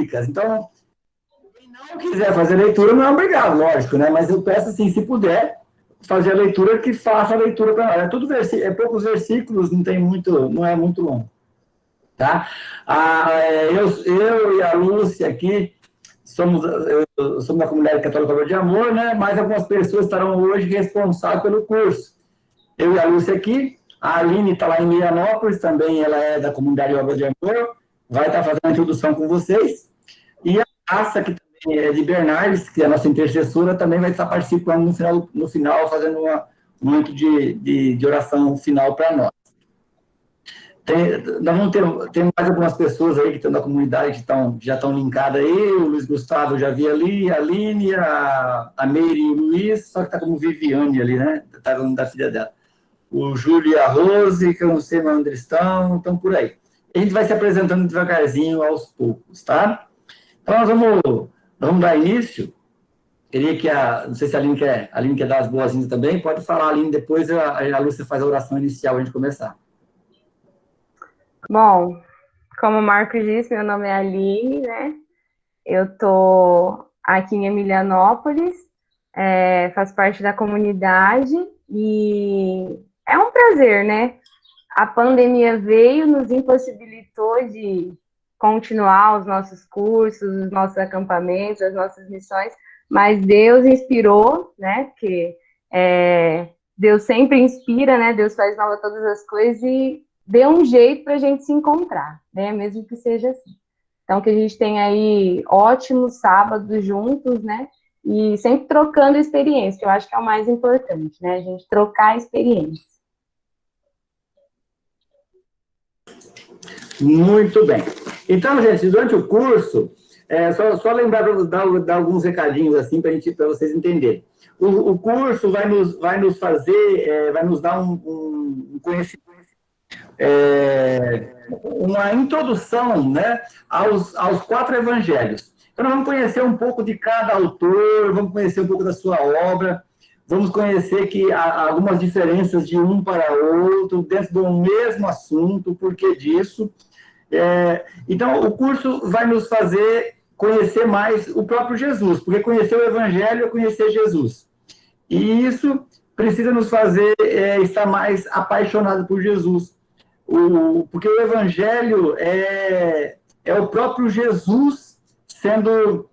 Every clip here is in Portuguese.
bíblicas. Então, quem não quiser fazer leitura não é obrigado, lógico, né? Mas eu peço assim, se puder fazer a leitura, que faça a leitura para nós. É tudo poucos versículos, não é muito longo. Tá? Eu e a Lúcia aqui somos da comunidade católica de amor, né? Mas algumas pessoas estarão hoje responsáveis pelo curso. Eu e a Lúcia aqui, a Aline está lá em Miranópolis, também ela é da comunidade Obra de Amor, vai estar fazendo a introdução com vocês. E a Raça, que também é de Bernardes, que é a nossa intercessora, também vai estar participando no final fazendo um momento de oração final para nós. Nós vamos ter mais algumas pessoas aí que estão na comunidade, que já estão linkadas aí. O Luiz Gustavo já vi ali, a Aline, a Meire e o Luiz, só que está como Viviane ali, né? Está falando da filha dela. O Júlio e a Rose, que eu não sei onde eles estão por aí. A gente vai se apresentando devagarzinho, aos poucos, tá? Então, nós vamos dar início. Queria que não sei se a Aline quer dar as boas-vindas também, pode falar, Aline, depois a Lúcia faz a oração inicial, a gente começar. Bom, como o Marcos disse, meu nome é Aline, né? Eu tô aqui em Emilianópolis, faço parte da comunidade e é um prazer, né? A pandemia veio, nos impossibilitou de continuar os nossos cursos, os nossos acampamentos, as nossas missões, mas Deus inspirou, né? Porque Deus sempre inspira, né? Deus faz nova todas as coisas e deu um jeito para a gente se encontrar, né? Mesmo que seja assim. Então, que a gente tenha aí ótimos sábados juntos, né? E sempre trocando experiência, que eu acho que é o mais importante, né? A gente trocar experiência. Muito bem. Então, gente, durante o curso, só lembrar para dar alguns recadinhos assim para vocês entenderem. O curso vai nos dar um conhecimento, uma introdução, né, aos 4 evangelhos. Então, nós vamos conhecer um pouco de cada autor, vamos conhecer um pouco da sua obra, vamos conhecer que há algumas diferenças de um para outro, dentro do mesmo assunto, o porquê disso. Então, o curso vai nos fazer conhecer mais o próprio Jesus, porque conhecer o Evangelho é conhecer Jesus. E isso precisa nos fazer estar mais apaixonados por Jesus. Porque o Evangelho é o próprio Jesus sendo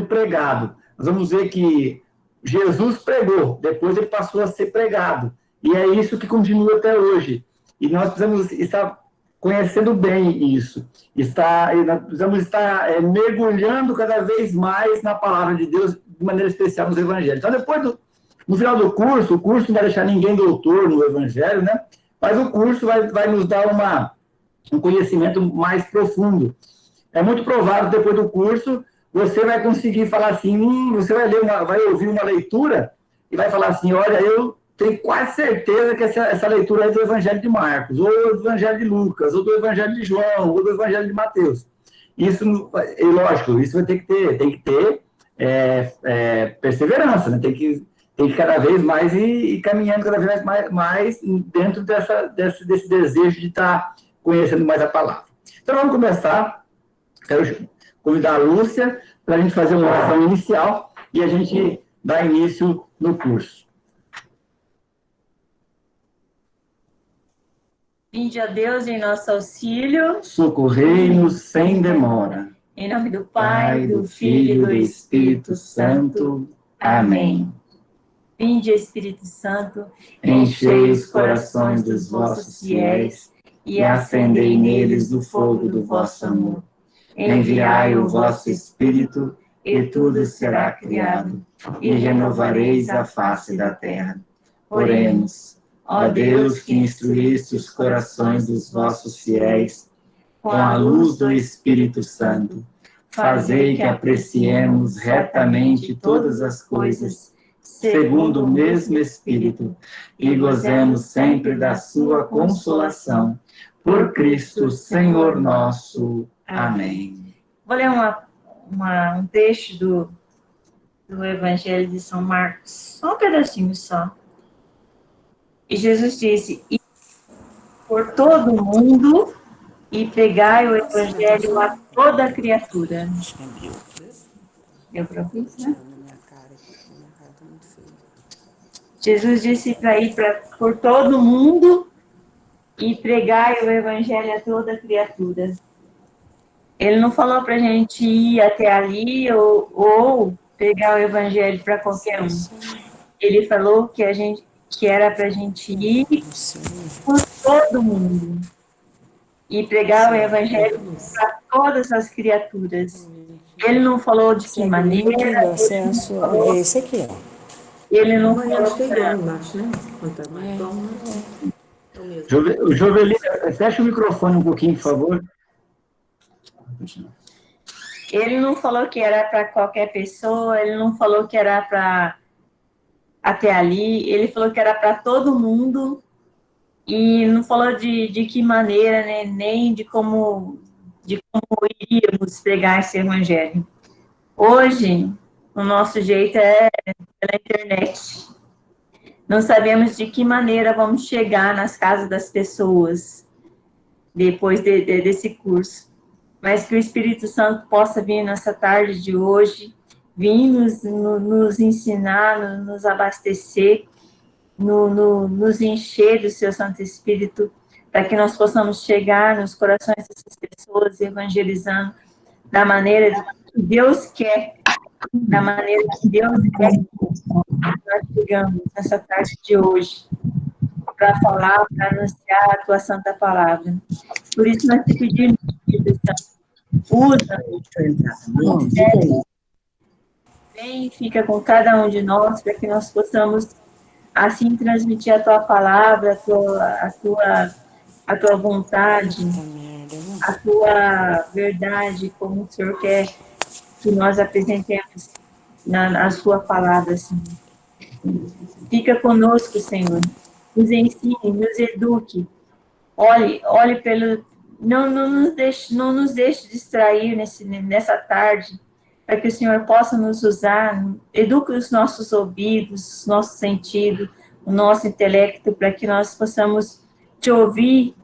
pregado. Nós vamos ver que Jesus pregou, depois ele passou a ser pregado. E é isso que continua até hoje. E nós precisamos estar conhecendo bem isso. Nós precisamos estar mergulhando cada vez mais na palavra de Deus, de maneira especial nos evangelhos. Então, no final do curso, o curso não vai deixar ninguém doutor no evangelho, né? Mas o curso vai nos dar um conhecimento mais profundo. É muito provável, depois do curso, você vai conseguir falar assim, você vai ouvir uma leitura e vai falar assim, olha, eu tenho quase certeza que essa leitura é do Evangelho de Marcos, ou do Evangelho de Lucas, ou do Evangelho de João, ou do Evangelho de Mateus. Isso, lógico, isso tem que ter perseverança, né? Tem que cada vez mais ir caminhando cada vez mais dentro desse desejo de estar conhecendo mais a palavra. Então, vamos começar. Quero convidar a Lúcia para a gente fazer uma oração inicial e a gente dar início no curso. Vinde a Deus em nosso auxílio. Socorrei-nos sem demora. Em nome do Pai, do Filho e do Espírito Santo. Amém. Vinde, Espírito Santo, enchei os corações dos vossos fiéis e acendei neles o fogo do vosso amor. Enviai o vosso Espírito e tudo será criado, e renovareis a face da terra. Oremos. Ó Deus, que instruíste os corações dos vossos fiéis com a luz do Espírito Santo, fazei que apreciemos retamente todas as coisas, segundo o mesmo Espírito, e gozemos sempre da sua consolação. Por Cristo, Senhor nosso. Amém. Vou ler um trecho do Evangelho de São Marcos, só um pedacinho só. E Jesus disse, por todo o mundo, e pregai o evangelho a toda criatura. Deu para ouvir, né? Jesus disse para ir por todo mundo e pregai o evangelho a toda criatura. Ele não falou para a gente ir até ali ou pregar o evangelho para qualquer um. Ele falou que era para a gente ir por todo mundo e pregar o evangelho para todas as criaturas. Ele não falou de que maneira. Esse aqui, ó. Ele não Amanhã falou acho que é igual embaixo, né? Quanto mais bom, né? Jovelina, fecha o microfone um pouquinho, por favor. Ele não falou que era para qualquer pessoa, ele não falou que era para até ali, ele falou que era para todo mundo e não falou de que maneira, né, nem de como iríamos pregar esse evangelho. Hoje, o nosso jeito é pela internet. Não sabemos de que maneira vamos chegar nas casas das pessoas depois desse curso. Mas que o Espírito Santo possa vir nessa tarde de hoje, vir nos ensinar, nos abastecer, nos encher do seu Santo Espírito, para que nós possamos chegar nos corações dessas pessoas, evangelizando da maneira que Deus quer, da maneira que Deus quer que nós chegamos nessa tarde de hoje, para falar, para anunciar a tua santa palavra. Por isso nós te pedimos, Espírito Santo, usa, vem e fica com cada um de nós, para que nós possamos assim transmitir a tua palavra, a tua vontade, a tua verdade, como o Senhor quer que nós apresentemos na sua palavra, Senhor. Fica conosco, Senhor. Nos ensine, nos eduque. Olhe pelo... Não nos deixe distrair nessa tarde, para que o Senhor possa nos usar. Eduque os nossos ouvidos, o nosso sentido, o nosso intelecto, para que nós possamos te ouvir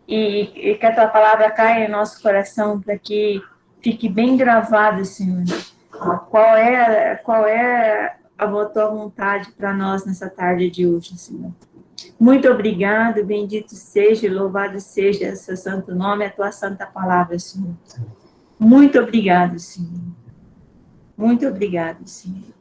e que a tua palavra caia em nosso coração, para que fique bem gravado, Senhor. Qual é a tua vontade para nós nessa tarde de hoje, Senhor? Muito obrigado, bendito seja, louvado seja o seu santo nome, a tua santa palavra, Senhor. Muito obrigado, Senhor. Muito obrigado, Senhor.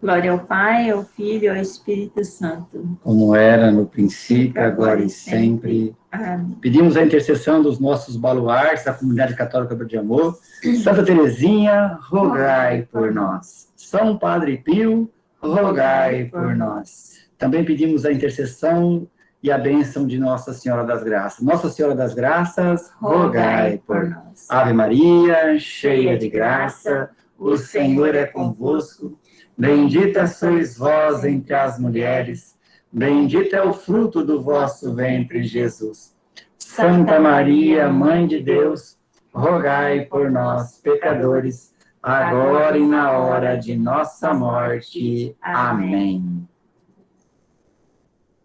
Glória ao Pai, ao Filho e ao Espírito Santo. Como era no princípio, agora e sempre. Amém. Pedimos a intercessão dos nossos baluartes, da comunidade católica de amor. Santa Teresinha, rogai por nós. São Padre Pio, rogai por nós. Também pedimos a intercessão e a bênção de Nossa Senhora das Graças. Nossa Senhora das Graças, rogai por nós. Ave Maria, cheia de graça, o Senhor é convosco. Bendita sois vós entre as mulheres, bendito é o fruto do vosso ventre, Jesus. Santa Maria, Mãe de Deus, rogai por nós, pecadores, agora e na hora de nossa morte. Amém.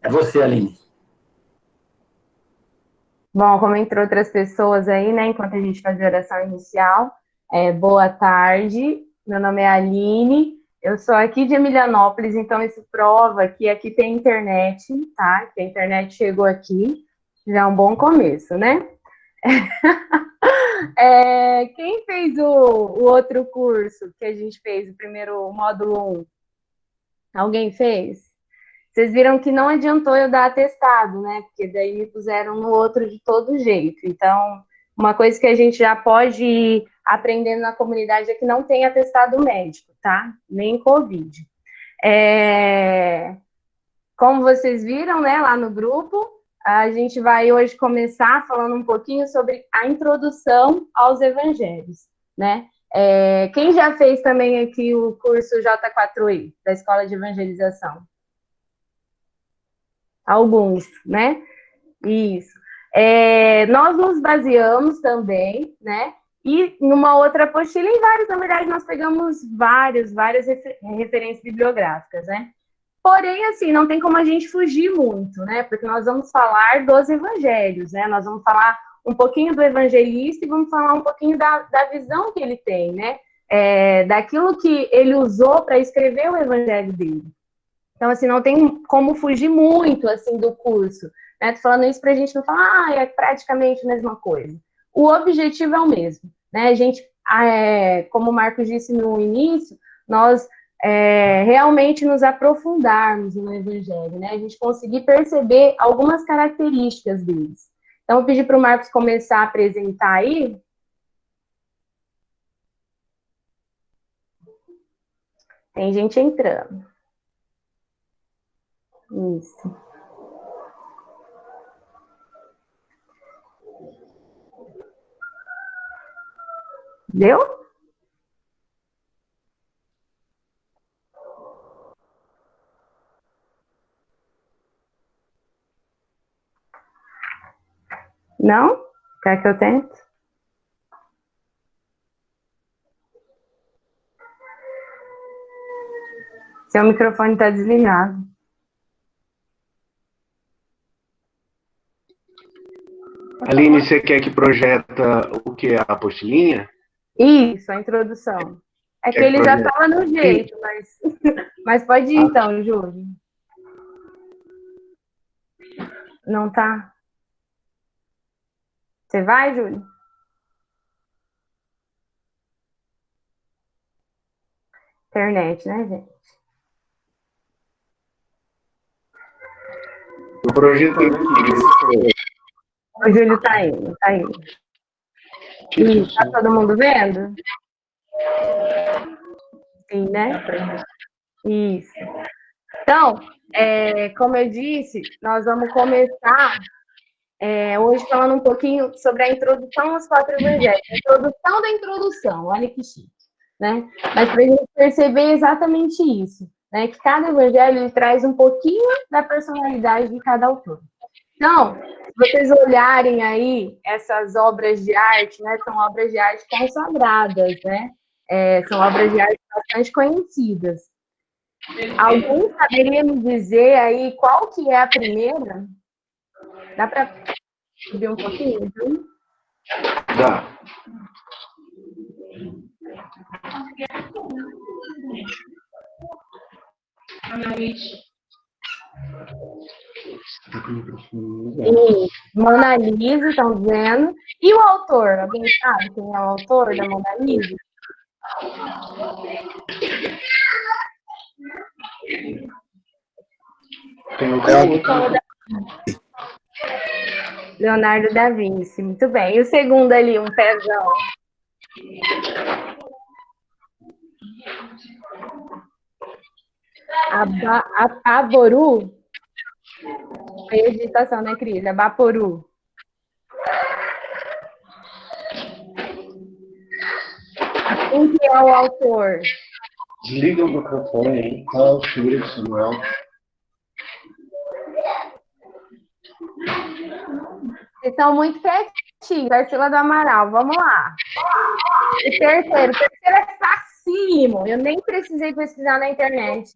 É você, Aline. Bom, como entrou outras pessoas aí, né, enquanto a gente fazia a oração inicial, boa tarde, meu nome é Aline, eu sou aqui de Emilianópolis, então isso prova que aqui tem internet, tá? Que a internet chegou aqui, já é um bom começo, né? Quem fez o outro curso que a gente fez, o primeiro módulo 1? Alguém fez? Vocês viram que não adiantou eu dar atestado, né? Porque daí me puseram no outro de todo jeito. Então, uma coisa que a gente já pode ir aprendendo na comunidade é que não tem atestado médico, tá? Nem Covid. Como vocês viram, né, lá no grupo, a gente vai hoje começar falando um pouquinho sobre a introdução aos evangelhos, né? Quem já fez também aqui o curso J4E, da Escola de Evangelização? Alguns, né? Isso. Nós nos baseamos também, né? E numa outra apostila, em vários, na verdade, nós pegamos várias referências bibliográficas, né? Porém, assim, não tem como a gente fugir muito, né? Porque nós vamos falar dos evangelhos, né? Nós vamos falar um pouquinho do evangelista e vamos falar um pouquinho da visão que ele tem, né? Daquilo que ele usou para escrever o evangelho dele. Então, assim, não tem como fugir muito, assim, do curso. Né? Tô falando isso para a gente não falar, é praticamente a mesma coisa. O objetivo é o mesmo, né? A gente, como o Marcos disse no início, nós realmente nos aprofundarmos no evangelho, né? A gente conseguir perceber algumas características deles. Então, eu pedi para o Marcos começar a apresentar aí. Tem gente entrando. Isso. Deu? Não? Quer que eu tente? Seu microfone está desligado. Aline, você quer que projeta o que? A apostilinha? Isso, a introdução. É que ele já estava no jeito, mas pode ir então, Júlio. Não tá? Você vai, Júlio? Internet, né, gente? O projeto O Júlio tá indo, tá indo. E tá todo mundo vendo? Sim, né? Isso. Então, como eu disse, nós vamos começar hoje falando um pouquinho sobre a introdução aos 4 evangelhos. A introdução da introdução, olha que chique, né? Mas para a gente perceber exatamente isso, né? Que cada evangelho ele traz um pouquinho da personalidade de cada autor. Então, se vocês olharem aí essas obras de arte, né? São obras de arte consagradas, né? São obras de arte bastante conhecidas. Alguém saberia me dizer aí qual que é a primeira? Dá para subir um pouquinho? Viu? Dá. Mona Lisa, estão dizendo. E o autor? Alguém sabe quem é o autor da Mona Lisa? Leonardo da Vinci, muito bem. E o segundo ali, um pezão? Abaporu? Foi a digitação, né, Cris? Abaporu. Quem que é o autor? Desliga o microfone aí. Qual o filho, Samuel? Vocês estão muito quietinhos. Tarsila do Amaral, vamos lá. O terceiro é facílimo. Eu nem precisei pesquisar na internet.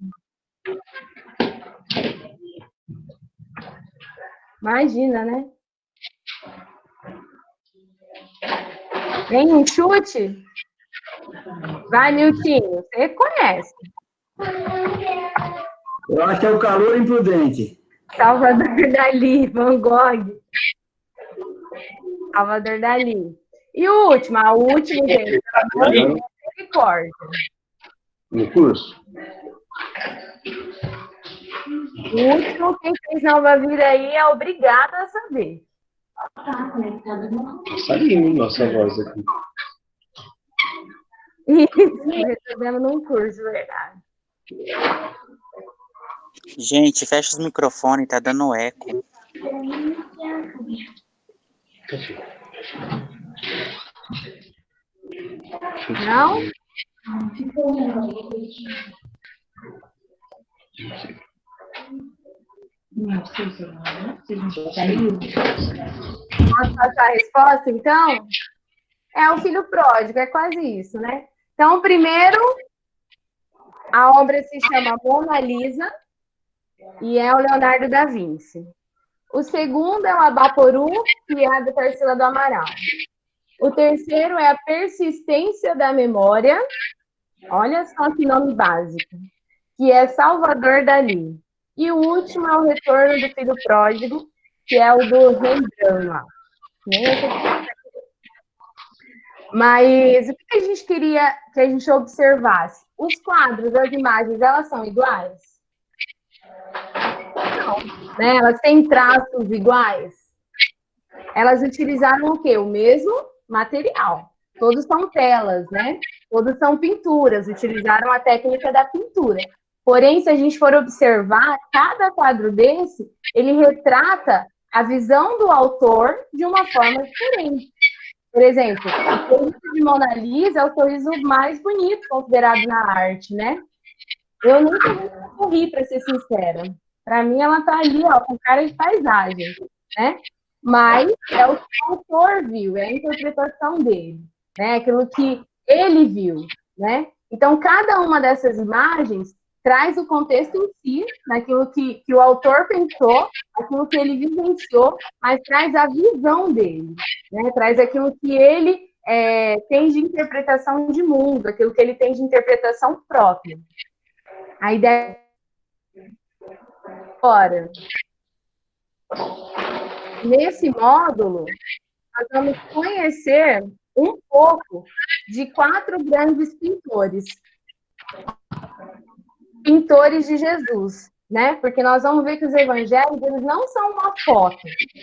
Imagina, né? Vem um chute? Vai, Miltinho. Você conhece. Eu acho que é o Calor Imprudente. Salvador Dalí, Van Gogh. Salvador Dalí. E o último? O último, gente. Misericórdia. No curso? O último, quem fez Nova Vida aí é obrigado a saber. Saiu nossa voz aqui. Isso, recebemos num curso, verdade. Gente, fecha os microfones, tá dando eco. Não? Posso passar a resposta, então? É o filho pródigo, é quase isso, né? Então, primeiro, a obra se chama Mona Lisa, e é o Leonardo da Vinci. O segundo é o Abaporu, que é a da Tarsila do Amaral. O terceiro é a Persistência da Memória, olha só que nome básico, que é Salvador Dalí. E o último é o Retorno do Filho Pródigo, que é o do Rembrandt lá. Mas o que a gente queria que a gente observasse? Os quadros, as imagens, elas são iguais? Não, né? Elas têm traços iguais? Elas utilizaram o quê? O mesmo material. Todos são telas, né? Todos são pinturas, utilizaram a técnica da pintura. Porém, se a gente for observar, cada quadro desse, ele retrata a visão do autor de uma forma diferente. Por exemplo, o sorriso de Mona Lisa é o sorriso mais bonito considerado na arte, né? Eu nunca sorri, para ser sincera. Para mim, ela tá ali, ó, com cara de paisagem, né? Mas é o que o autor viu, é a interpretação dele, né? Aquilo que ele viu, né? Então, cada uma dessas imagens traz o contexto em si, naquilo que o autor pensou, aquilo que ele vivenciou, mas traz a visão dele, né? Traz aquilo que ele tem de interpretação de mundo, aquilo que ele tem de interpretação própria. A ideia agora, nesse módulo, nós vamos conhecer um pouco de 4 grandes pintores de Jesus, né? Porque nós vamos ver que os evangelhos, eles não são uma foto,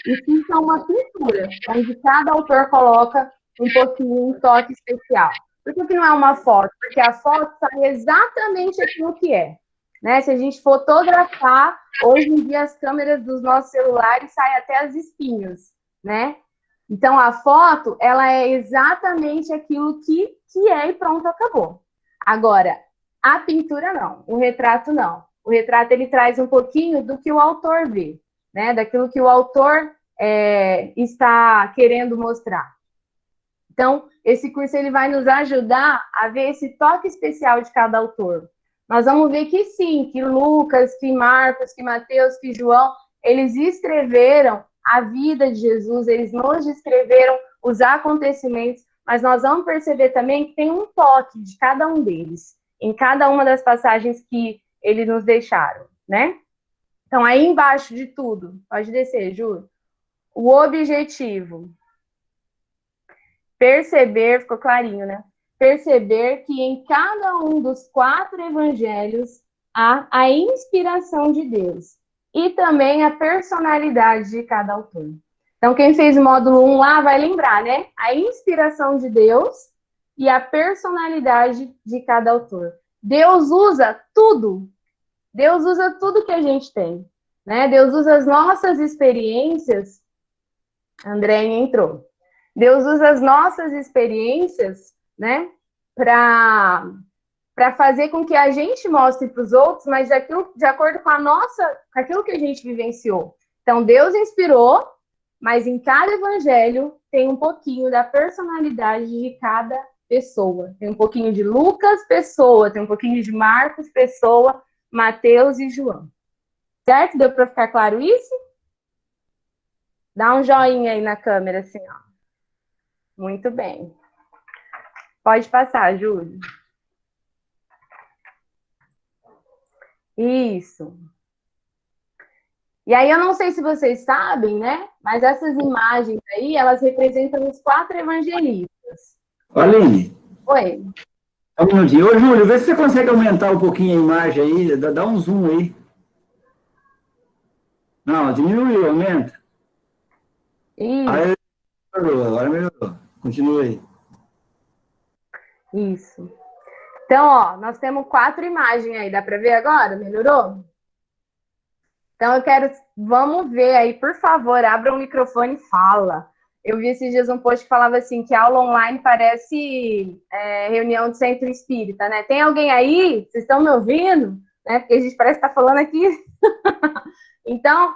e sim são uma pintura, onde cada autor coloca um pouquinho, um toque especial. Por que não é uma foto? Porque a foto sai exatamente aquilo que é. Né? Se a gente fotografar, hoje em dia as câmeras dos nossos celulares saem até as espinhos, né? Então, a foto, ela é exatamente aquilo que é e pronto, acabou. Agora, a pintura não, o retrato não. O retrato, ele traz um pouquinho do que o autor vê, né? Daquilo que o autor está querendo mostrar. Então, esse curso, ele vai nos ajudar a ver esse toque especial de cada autor. Nós vamos ver que sim, que Lucas, que Marcos, que Mateus, que João, eles escreveram a vida de Jesus, eles nos descreveram os acontecimentos, mas nós vamos perceber também que tem um toque de cada um deles, em cada uma das passagens que eles nos deixaram, né? Então, aí embaixo de tudo, pode descer, Ju, o objetivo. Perceber, ficou clarinho, né? Perceber que em cada um dos 4 evangelhos há a inspiração de Deus e também a personalidade de cada autor. Então, quem fez o módulo 1 lá vai lembrar, né? A inspiração de Deus e a personalidade de cada autor. Deus usa tudo. Deus usa tudo que a gente tem, né? Deus usa as nossas experiências. André entrou. Deus usa as nossas experiências, né, para fazer com que a gente mostre para os outros, mas de acordo com com aquilo que a gente vivenciou. Então, Deus inspirou, mas em cada evangelho tem um pouquinho da personalidade de cada pessoa. Tem um pouquinho de Lucas, pessoa, tem um pouquinho de Marcos, pessoa, Mateus e João. Certo? Deu para ficar claro isso? Dá um joinha aí na câmera, assim, ó. Muito bem. Pode passar, Júlio. Isso. E aí, eu não sei se vocês sabem, né? Mas essas imagens aí, elas representam os 4 evangelistas. Aline. Oi. Um minutinho. Ô, Júlio, vê se você consegue aumentar um pouquinho a imagem aí. Dá um zoom aí. Não, diminuiu, aumenta. Isso. Aí, agora melhorou. Continua aí. Isso. Então, ó, nós temos 4 imagens aí. Dá para ver agora? Melhorou? Então, vamos ver aí, por favor, abra o microfone e fala. Eu vi esses dias um post que falava assim, que aula online parece reunião de centro espírita, né? Tem alguém aí? Vocês estão me ouvindo? Né? Porque a gente parece que está falando aqui. Então,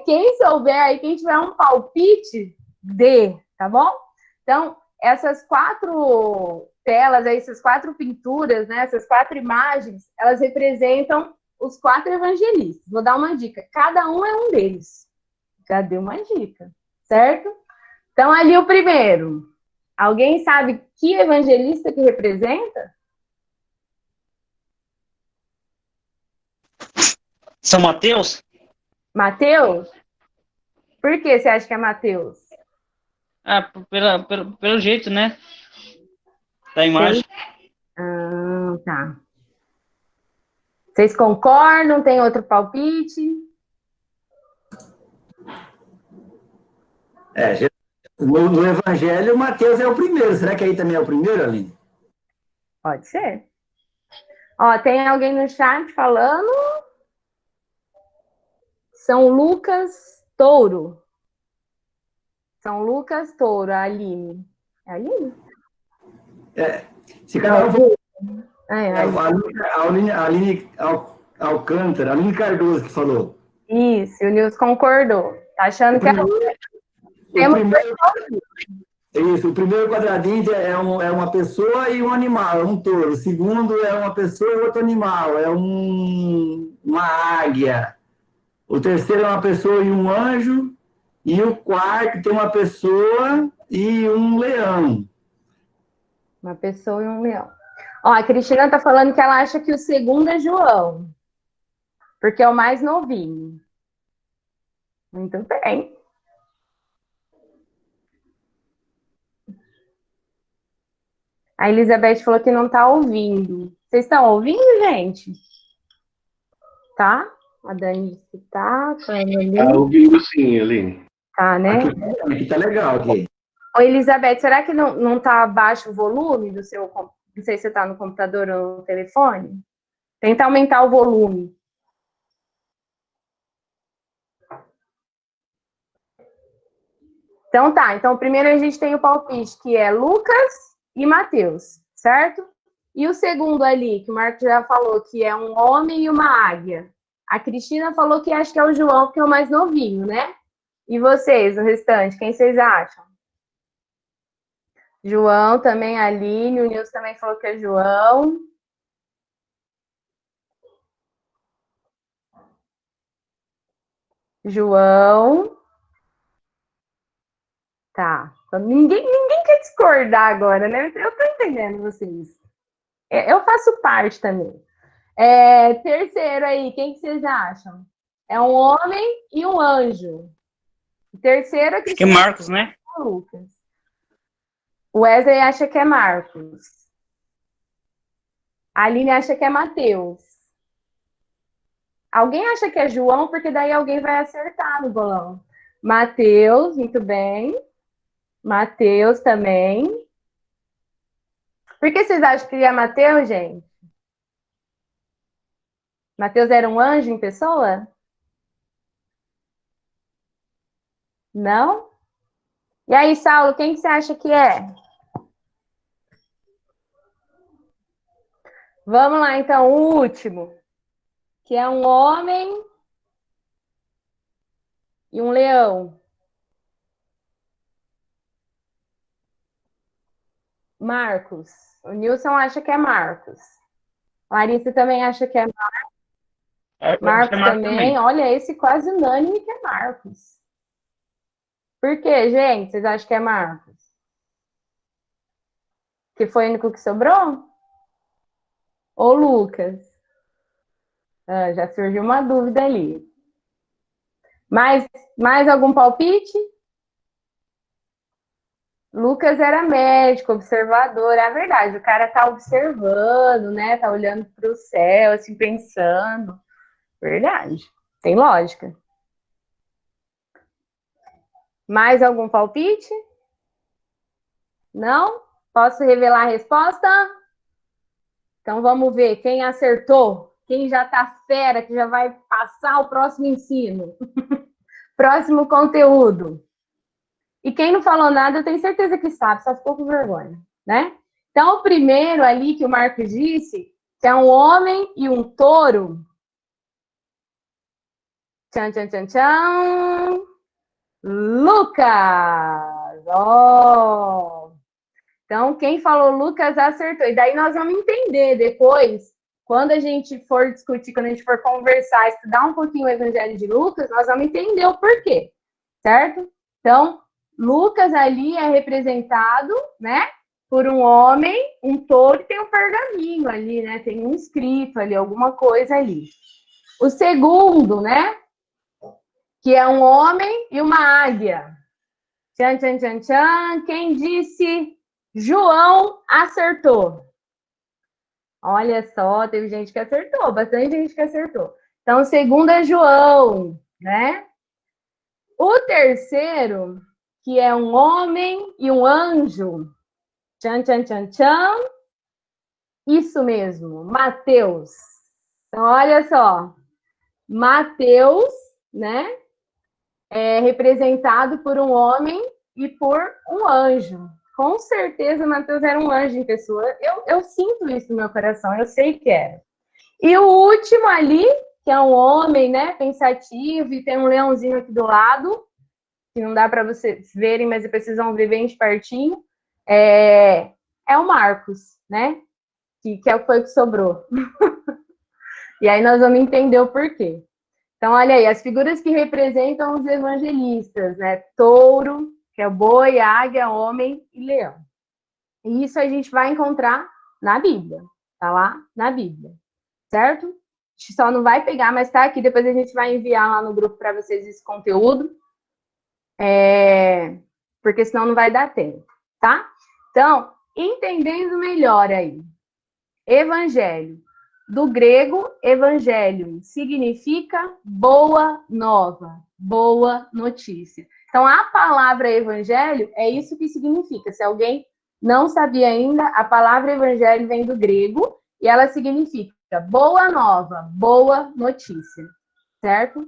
quem souber aí, quem tiver um palpite, dê, tá bom? Então, essas 4 telas, aí, essas 4 pinturas, né? Essas 4 imagens, elas representam os 4 evangelistas. Vou dar uma dica. Cada um é um deles. Já deu uma dica, certo? Então, ali o primeiro. Alguém sabe que evangelista que representa? São Mateus? Mateus? Por que você acha que é Mateus? Pelo jeito, né? Da imagem. Tá. Vocês concordam? Tem outro palpite? No Evangelho, Mateus é o primeiro. Será que aí também é o primeiro, Aline? Pode ser. Ó, tem alguém no chat falando. São Lucas Touro. São Lucas Touro, a Aline. É a Aline? Se cada um for... A Aline Alcântara, Aline Cardoso que falou. Isso, o Nilson concordou. Tá achando que o primeiro quadradinho é uma pessoa e um animal, é um touro. O segundo é uma pessoa e outro animal, é uma águia. O terceiro é uma pessoa e um anjo. E o quarto tem uma pessoa e um leão. Uma pessoa e um leão. Ó, a Cristina tá falando que ela acha que o segundo é João. Porque é o mais novinho. Muito bem. A Elizabeth falou que não tá ouvindo. Vocês estão ouvindo, gente? Tá? A Dani disse que tá. Tá ouvindo sim, Aline. Tá, né? Aqui tá legal. Aqui. Ô, Elizabeth, será que não tá baixo o volume do seu... Não sei se você tá no computador ou no telefone. Tenta aumentar o volume. Então tá. Então primeiro a gente tem o palpite, que é Lucas e Mateus, certo? E o segundo ali, que o Marcos já falou, que é um homem e uma águia. A Cristina falou que acha que é o João, que é o mais novinho, né? E vocês, o restante, quem vocês acham? João também, a Aline, o Nilson também falou que é João. João. Tá. Então, ninguém quer discordar agora, né? Eu tô entendendo vocês. Eu faço parte também. Terceiro aí, quem que vocês acham? É um homem e um anjo. Terceiro aqui. Acho que é Marcos, né? Lucas. O Wesley acha que é Marcos. A Aline acha que é Mateus. Alguém acha que é João, porque daí alguém vai acertar no bolão. Mateus, muito bem. Mateus também. Por que vocês acham que é Mateus, gente? Mateus era um anjo em pessoa? Não? E aí, Saulo, quem que você acha que é? Vamos lá, então, o último. Que é um homem e um leão. Marcos. O Nilson acha que é Marcos. Larissa também acha que é Marcos. Marcos também. Olha, esse quase unânime que é Marcos. Por quê, gente? Vocês acham que é Marcos? Que foi o único que sobrou? Ou Lucas? Já surgiu uma dúvida ali. Mais algum palpite? Lucas era médico, observador. É verdade, o cara tá observando, né? Tá olhando para o céu, assim, pensando. Verdade. Tem lógica. Mais algum palpite? Não? Posso revelar a resposta? Então vamos ver quem acertou. Quem já tá fera, que já vai passar o próximo ensino. Próximo conteúdo. E quem não falou nada, eu tenho certeza que sabe, só ficou com vergonha, né? Então, o primeiro ali que o Marcos disse, que é um homem e um touro. Tchan, tchan, tchan, tchan. Lucas! Então, quem falou Lucas acertou. E daí nós vamos entender depois, quando a gente for discutir, quando a gente for conversar, estudar um pouquinho o Evangelho de Lucas, nós vamos entender o porquê, certo? Então, Lucas ali é representado, né, por um homem, um touro e tem um pergaminho ali, né, tem um escrito ali, alguma coisa ali. O segundo, né, que é um homem e uma águia. Tchan, tchan, tchan, tchan. Quem disse João acertou. Olha só, teve gente que acertou, bastante gente que acertou. Então, o segundo é João, né? O terceiro, que é um homem e um anjo. Tchan, tchan, tchan, tchan. Isso mesmo, Mateus. Então, olha só. Mateus, né? É representado por um homem e por um anjo. Com certeza, Mateus era um anjo em pessoa. Eu sinto isso no meu coração, eu sei que era. E o último ali, que é um homem, né, pensativo, e tem um leãozinho aqui do lado, que não dá para vocês verem, mas depois vocês vão ver bem de pertinho, é o Marcos, né, que foi o que sobrou. E aí nós vamos entender o porquê. Então, olha aí, as figuras que representam os evangelistas, né? Touro, que é o boi, águia, homem e leão. E isso a gente vai encontrar na Bíblia, tá lá na Bíblia, certo? A gente só não vai pegar, mas tá aqui, depois a gente vai enviar lá no grupo para vocês esse conteúdo, porque senão não vai dar tempo, tá? Então, entendendo melhor aí, evangelho. Do grego, evangelho significa boa nova, boa notícia. Então, a palavra evangelho é isso que significa. Se alguém não sabia ainda, a palavra evangelho vem do grego e ela significa boa nova, boa notícia, certo?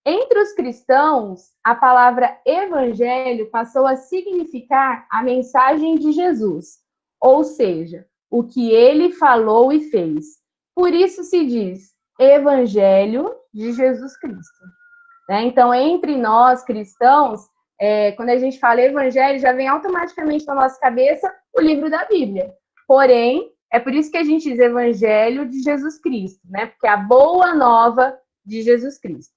Entre os cristãos, a palavra evangelho passou a significar a mensagem de Jesus, ou seja, o que ele falou e fez. Por isso se diz Evangelho de Jesus Cristo. Né? Então, entre nós, cristãos, quando a gente fala Evangelho, já vem automaticamente na nossa cabeça o livro da Bíblia. Porém, é por isso que a gente diz Evangelho de Jesus Cristo, né? Porque é a boa nova de Jesus Cristo.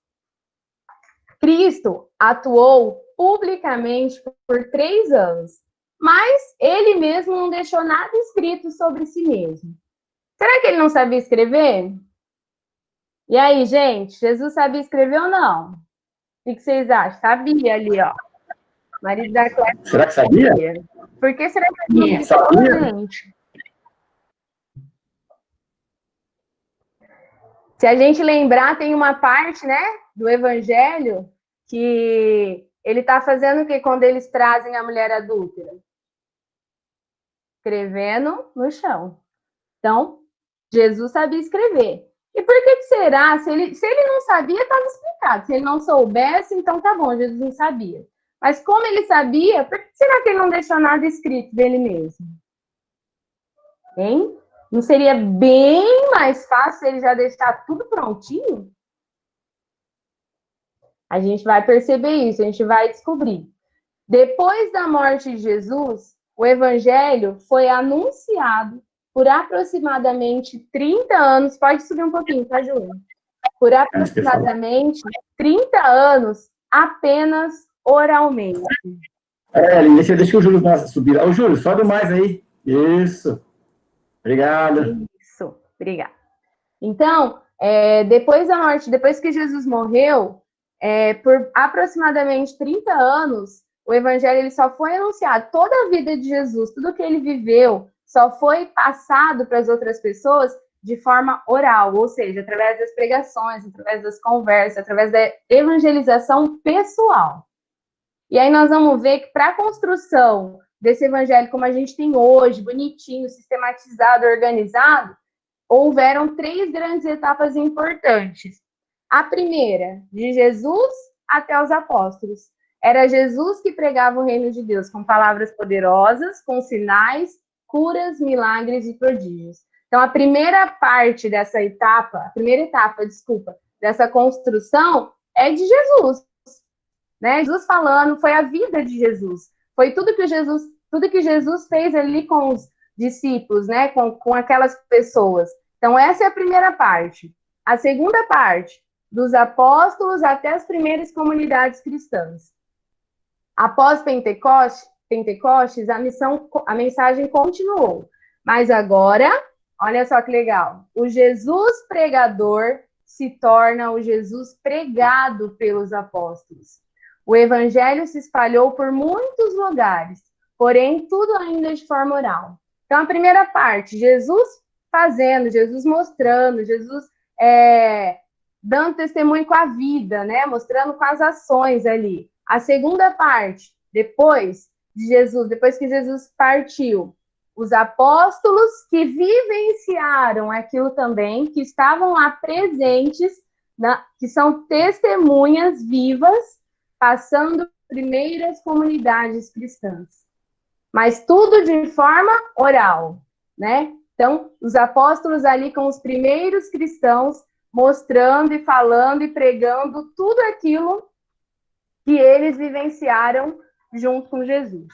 Cristo atuou publicamente por 3 anos, mas ele mesmo não deixou nada escrito sobre si mesmo. Será que ele não sabia escrever? E aí, gente, Jesus sabia escrever ou não? O que vocês acham? Sabia ali, ó. Marido da Clara. Será que sabia? Por que será que ele não sabia, gente? Se a gente lembrar, tem uma parte, né, do Evangelho que ele está fazendo o que quando eles trazem a mulher adúltera? Escrevendo no chão. Então, Jesus sabia escrever. E por que será? Se ele não sabia, estava explicado. Se ele não soubesse, então tá bom, Jesus não sabia. Mas como ele sabia, por que será que ele não deixou nada escrito dele mesmo? Hein? Não seria bem mais fácil ele já deixar tudo prontinho? A gente vai perceber isso, a gente vai descobrir. Depois da morte de Jesus, o evangelho foi anunciado por aproximadamente 30 anos, pode subir um pouquinho, tá, Júlio? Por aproximadamente 30 anos, apenas oralmente. Deixa o Júlio subir. Ô, Júlio, sobe mais aí. Isso. Obrigado. Isso, obrigada. Então, depois da morte, depois que Jesus morreu, por aproximadamente 30 anos, o evangelho ele só foi anunciado. Toda a vida de Jesus, tudo que ele viveu, só foi passado para as outras pessoas de forma oral, ou seja, através das pregações, através das conversas, através da evangelização pessoal. E aí nós vamos ver que para a construção desse evangelho como a gente tem hoje, bonitinho, sistematizado, organizado, houveram 3 grandes etapas importantes. A primeira, de Jesus até os apóstolos. Era Jesus que pregava o reino de Deus com palavras poderosas, com sinais, curas, milagres e prodígios. Então, a primeira parte dessa etapa, dessa construção é de Jesus, né? Jesus falando, foi a vida de Jesus, foi tudo que Jesus fez ali com os discípulos, né? Com aquelas pessoas. Então, essa é a primeira parte. A segunda parte, dos apóstolos até as primeiras comunidades cristãs. Após Pentecostes, a mensagem continuou. Mas agora, olha só que legal, o Jesus pregador se torna o Jesus pregado pelos apóstolos. O evangelho se espalhou por muitos lugares, porém, tudo ainda de forma oral. Então, a primeira parte, Jesus fazendo, Jesus mostrando, Jesus dando testemunho com a vida, né? Mostrando com as ações ali. A segunda parte, depois que Jesus partiu, os apóstolos que vivenciaram aquilo também, que estavam lá presentes, que são testemunhas vivas, passando primeiras comunidades cristãs. Mas tudo de forma oral, né? Então, os apóstolos ali com os primeiros cristãos, mostrando e falando e pregando tudo aquilo que eles vivenciaram junto com Jesus.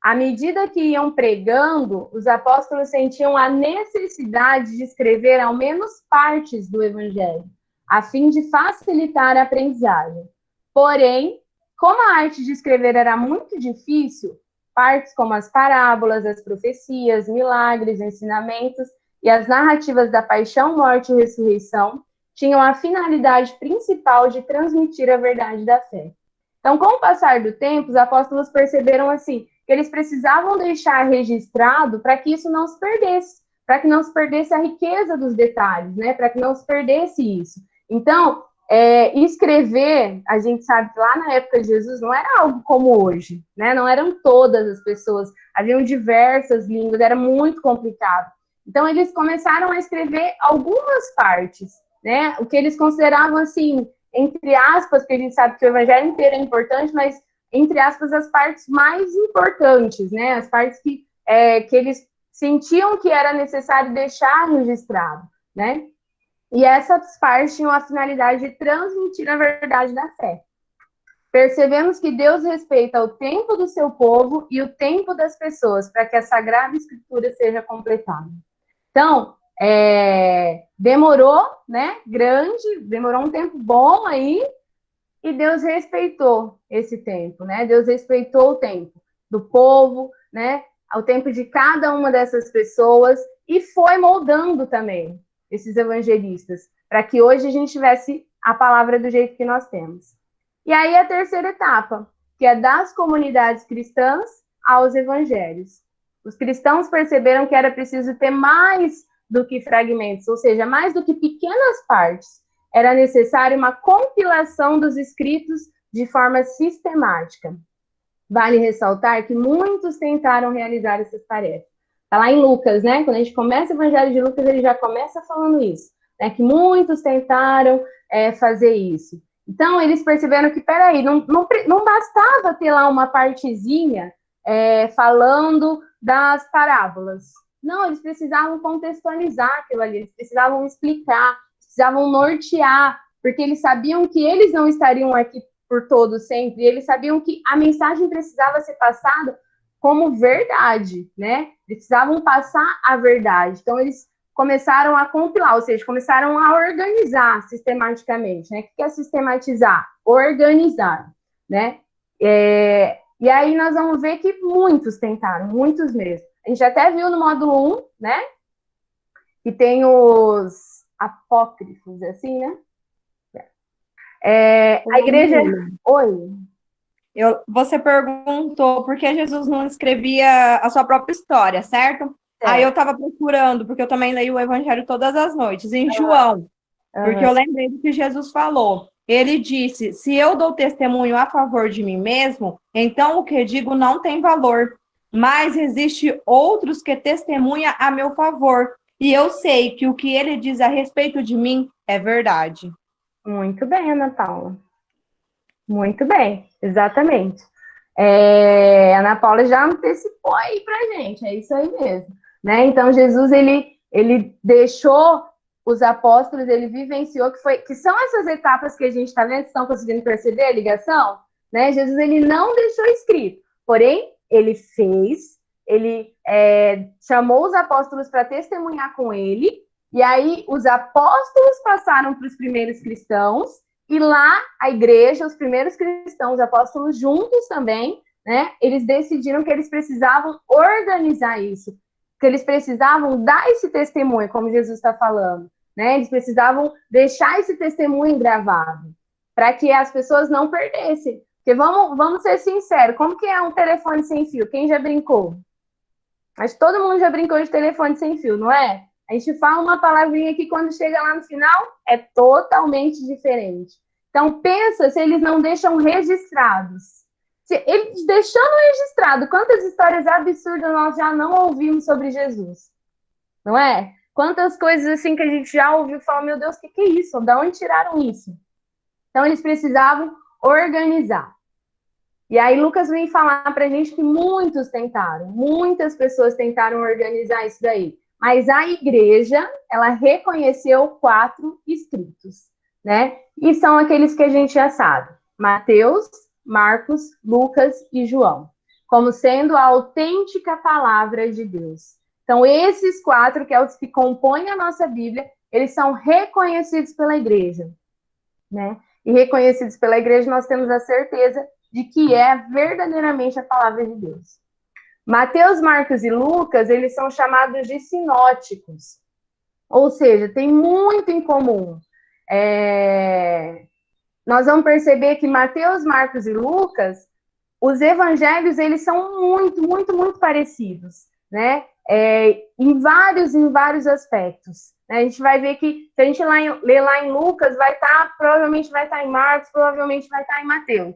À medida que iam pregando, os apóstolos sentiam a necessidade de escrever ao menos partes do evangelho, a fim de facilitar a aprendizagem. Porém, como a arte de escrever era muito difícil, partes como as parábolas, as profecias, milagres, ensinamentos e as narrativas da paixão, morte e ressurreição tinham a finalidade principal de transmitir a verdade da fé. Então, com o passar do tempo, os apóstolos perceberam assim que eles precisavam deixar registrado para que isso não se perdesse, para que não se perdesse a riqueza dos detalhes, né? Para que não se perdesse isso. Então, escrever, a gente sabe que lá na época de Jesus não era algo como hoje, né? Não eram todas as pessoas, haviam diversas línguas, era muito complicado. Então, eles começaram a escrever algumas partes, né? O que eles consideravam, assim, entre aspas, porque a gente sabe que o evangelho inteiro é importante, mas, entre aspas, as partes mais importantes, né? As partes que eles sentiam que era necessário deixar registrado, né? E essas partes tinham a finalidade de transmitir a verdade da fé. Percebemos que Deus respeita o tempo do seu povo e o tempo das pessoas para que a Sagrada Escritura seja completada. Então, demorou, né? Demorou um tempo bom aí, e Deus respeitou esse tempo, né? Deus respeitou o tempo do povo, né? O tempo de cada uma dessas pessoas, e foi moldando também esses evangelistas, para que hoje a gente tivesse a palavra do jeito que nós temos. E aí a terceira etapa, que é das comunidades cristãs aos evangelhos. Os cristãos perceberam que era preciso ter mais do que fragmentos, ou seja, mais do que pequenas partes. Era necessária uma compilação dos escritos de forma sistemática. Vale ressaltar que muitos tentaram realizar essas tarefas. Está lá em Lucas, né? Quando a gente começa o Evangelho de Lucas, ele já começa falando isso, né? Que muitos tentaram fazer isso. Então, eles perceberam que, peraí, não bastava ter lá uma partezinha falando das parábolas. Não, eles precisavam contextualizar aquilo ali, eles precisavam explicar, precisavam nortear, porque eles sabiam que eles não estariam aqui por todo sempre, eles sabiam que a mensagem precisava ser passada como verdade, né? Eles precisavam passar a verdade. Então, eles começaram a compilar, ou seja, começaram a organizar sistematicamente, né? O que é sistematizar? Organizar, né? E aí nós vamos ver que muitos tentaram, muitos mesmo. A gente até viu no módulo 1, né? Que tem os apócrifos, assim, né? A igreja... Oi? Você perguntou por que Jesus não escrevia a sua própria história, certo? Aí eu estava procurando, porque eu também leio o Evangelho todas as noites, em João, porque eu lembrei do que Jesus falou. Ele disse, se eu dou testemunho a favor de mim mesmo, então o que digo não tem valor, mas existe outros que testemunham a meu favor, e eu sei que o que ele diz a respeito de mim é verdade. Muito bem, Ana Paula. Muito bem, exatamente. A Ana Paula já antecipou aí pra gente, é isso aí mesmo. Né? Então, Jesus, ele deixou os apóstolos, ele vivenciou, que são essas etapas que a gente está vendo, estão conseguindo perceber a ligação? Né? Jesus, ele não deixou escrito, porém, ele fez, ele chamou os apóstolos para testemunhar com ele, E aí os apóstolos passaram para os primeiros cristãos, e lá a igreja, os primeiros cristãos, os apóstolos juntos também, né? Eles decidiram que eles precisavam organizar isso, que eles precisavam dar esse testemunho, como Jesus está falando, né? Eles precisavam deixar esse testemunho gravado, para que as pessoas não perdessem. Porque vamos ser sinceros, como que é um telefone sem fio? Quem já brincou? Acho que todo mundo já brincou de telefone sem fio, não é? A gente fala uma palavrinha que quando chega lá no final é totalmente diferente. Então pensa se eles não deixam registrados. Se eles deixando registrado, quantas histórias absurdas nós já não ouvimos sobre Jesus? Não é? Quantas coisas assim que a gente já ouviu falar, meu Deus, o que é isso? Da onde tiraram isso? Então eles precisavam organizar. E aí Lucas vem falar para a gente que muitos tentaram, muitas pessoas tentaram organizar isso daí. Mas a igreja, ela reconheceu 4 escritos, né? E são aqueles que a gente já sabe: Mateus, Marcos, Lucas e João, como sendo a autêntica palavra de Deus. Então, esses 4, que é os que compõem a nossa Bíblia, eles são reconhecidos pela igreja, né? E reconhecidos pela igreja, nós temos a certeza de que é verdadeiramente a palavra de Deus. Mateus, Marcos e Lucas, eles são chamados de sinóticos, ou seja, tem muito em comum. Nós vamos perceber que Mateus, Marcos e Lucas, os evangelhos, eles são muito parecidos, né? Em vários aspectos. A gente vai ver que, se a gente ler lá em Lucas, provavelmente vai estar em Marcos, provavelmente vai estar em Mateus.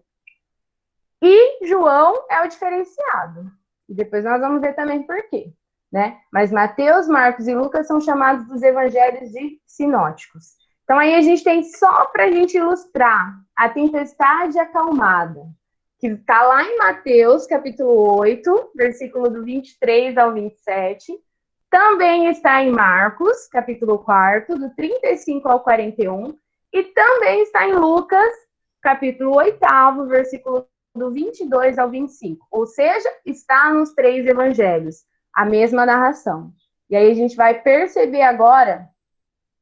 E João é o diferenciado. E depois nós vamos ver também por quê, né? Mas Mateus, Marcos e Lucas são chamados dos evangelhos de sinóticos. Então aí a gente tem, só para a gente ilustrar, a tempestade acalmada, que está lá em Mateus, capítulo 8, versículo do 23 ao 27. Também está em Marcos, capítulo 4, do 35 ao 41. E também está em Lucas, capítulo 8, versículo do 22 ao 25, ou seja, está nos 3 evangelhos, a mesma narração. E aí a gente vai perceber agora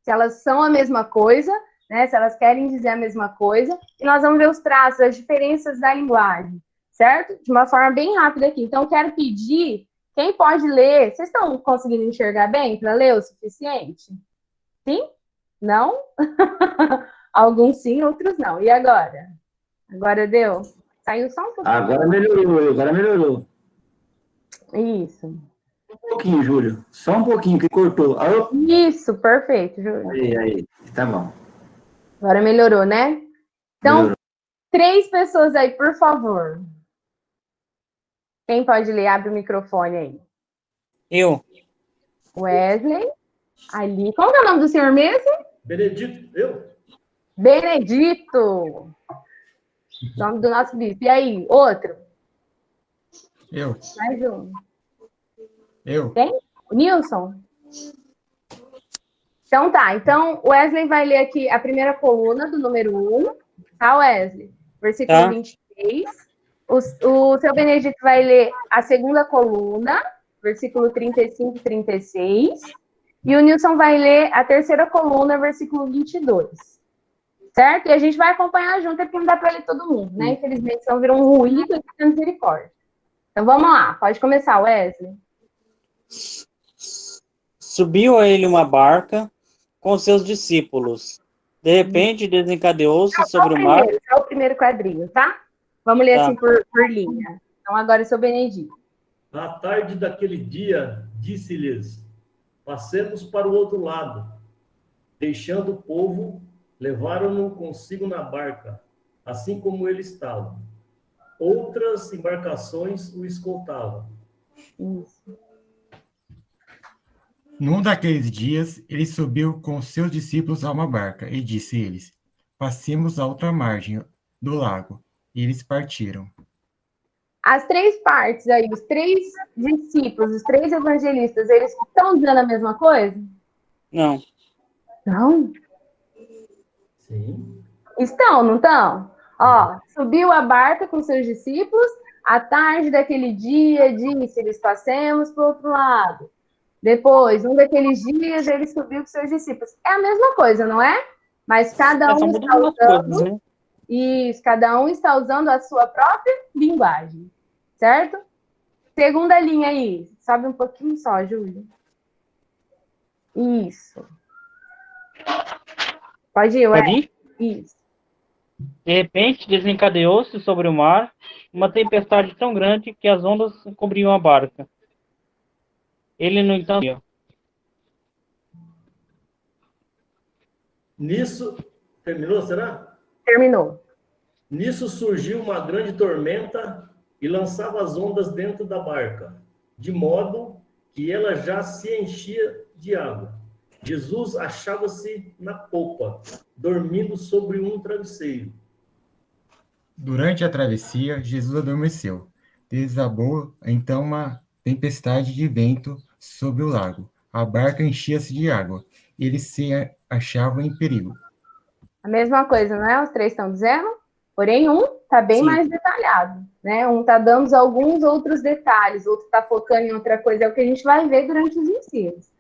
se elas são a mesma coisa, né, se elas querem dizer a mesma coisa, e nós vamos ver os traços, as diferenças da linguagem, certo? De uma forma bem rápida aqui. Então, quero pedir, quem pode ler, vocês estão conseguindo enxergar bem para ler o suficiente? Sim? Não? Alguns sim, outros não. E agora? Agora deu? Saiu só um pouquinho. Agora melhorou. Isso. Um pouquinho, Júlio. Só um pouquinho, que cortou. Alô? Isso, perfeito, Júlio. Aí. Tá bom. Agora melhorou, né? Então, melhorou. 3 pessoas aí, por favor. Quem pode ler? Abre o microfone aí. Eu. Wesley. Ali. Qual que é o nome do senhor mesmo? Benedito. Eu. Benedito. Nome do nosso bispo. E aí, outro? Eu. Mais um. Eu. Tem? O Nilson? Então tá. Então, o Wesley vai ler aqui a primeira coluna do número 1. Tá, Wesley? Versículo 23. O seu Benedito vai ler a segunda coluna, versículo 35 e 36. E o Nilson vai ler a terceira coluna, versículo 22. Certo? E a gente vai acompanhar junto, porque não dá para ler todo mundo, né? Infelizmente, senão vira um ruído aqui na misericórdia. Então, vamos lá. Pode começar, Wesley. Subiu a ele uma barca com seus discípulos. De repente, desencadeou-se sobre o mar. É o primeiro quadrinho, tá? Vamos ler assim por linha. Então, agora eu sou Benedito. À tarde daquele dia, disse-lhes: passemos para o outro lado. Deixando o povo, levaram-no consigo na barca, assim como ele estava. Outras embarcações o escoltavam. Isso. Num daqueles dias, ele subiu com seus discípulos a uma barca e disse-lhes: passemos à outra margem do lago. E eles partiram. As 3 partes aí, os 3 discípulos, os 3 evangelistas, eles estão dizendo a mesma coisa? Não. Não? Sim. Estão, não estão? Ó, subiu a barca com seus discípulos, à tarde daquele dia, disse-lhes: passemos para o outro lado. Depois, um daqueles dias, ele subiu com seus discípulos. É a mesma coisa, não é? Mas cada um está usando... né? Isso, cada um está usando a sua própria linguagem, certo? Segunda linha aí. Sobe um pouquinho só, Júlio. Isso. Pode ir, ué. Pode ir? Isso. De repente, desencadeou-se sobre o mar uma tempestade tão grande que as ondas cobriam a barca. Ele, no entanto... Nisso, terminou, será? Terminou. Nisso surgiu uma grande tormenta e lançava as ondas dentro da barca, de modo que ela já se enchia de água. Jesus achava-se na popa, dormindo sobre um travesseiro. Durante a travessia, Jesus adormeceu. Desabou então uma tempestade de vento sobre o lago. A barca enchia-se de água. Eles se achavam em perigo. A mesma coisa, não é? Os três estão dizendo? Porém, um está bem mais detalhado, né? Um está dando alguns outros detalhes, outro está focando em outra coisa. É o que a gente vai ver durante os ensinos.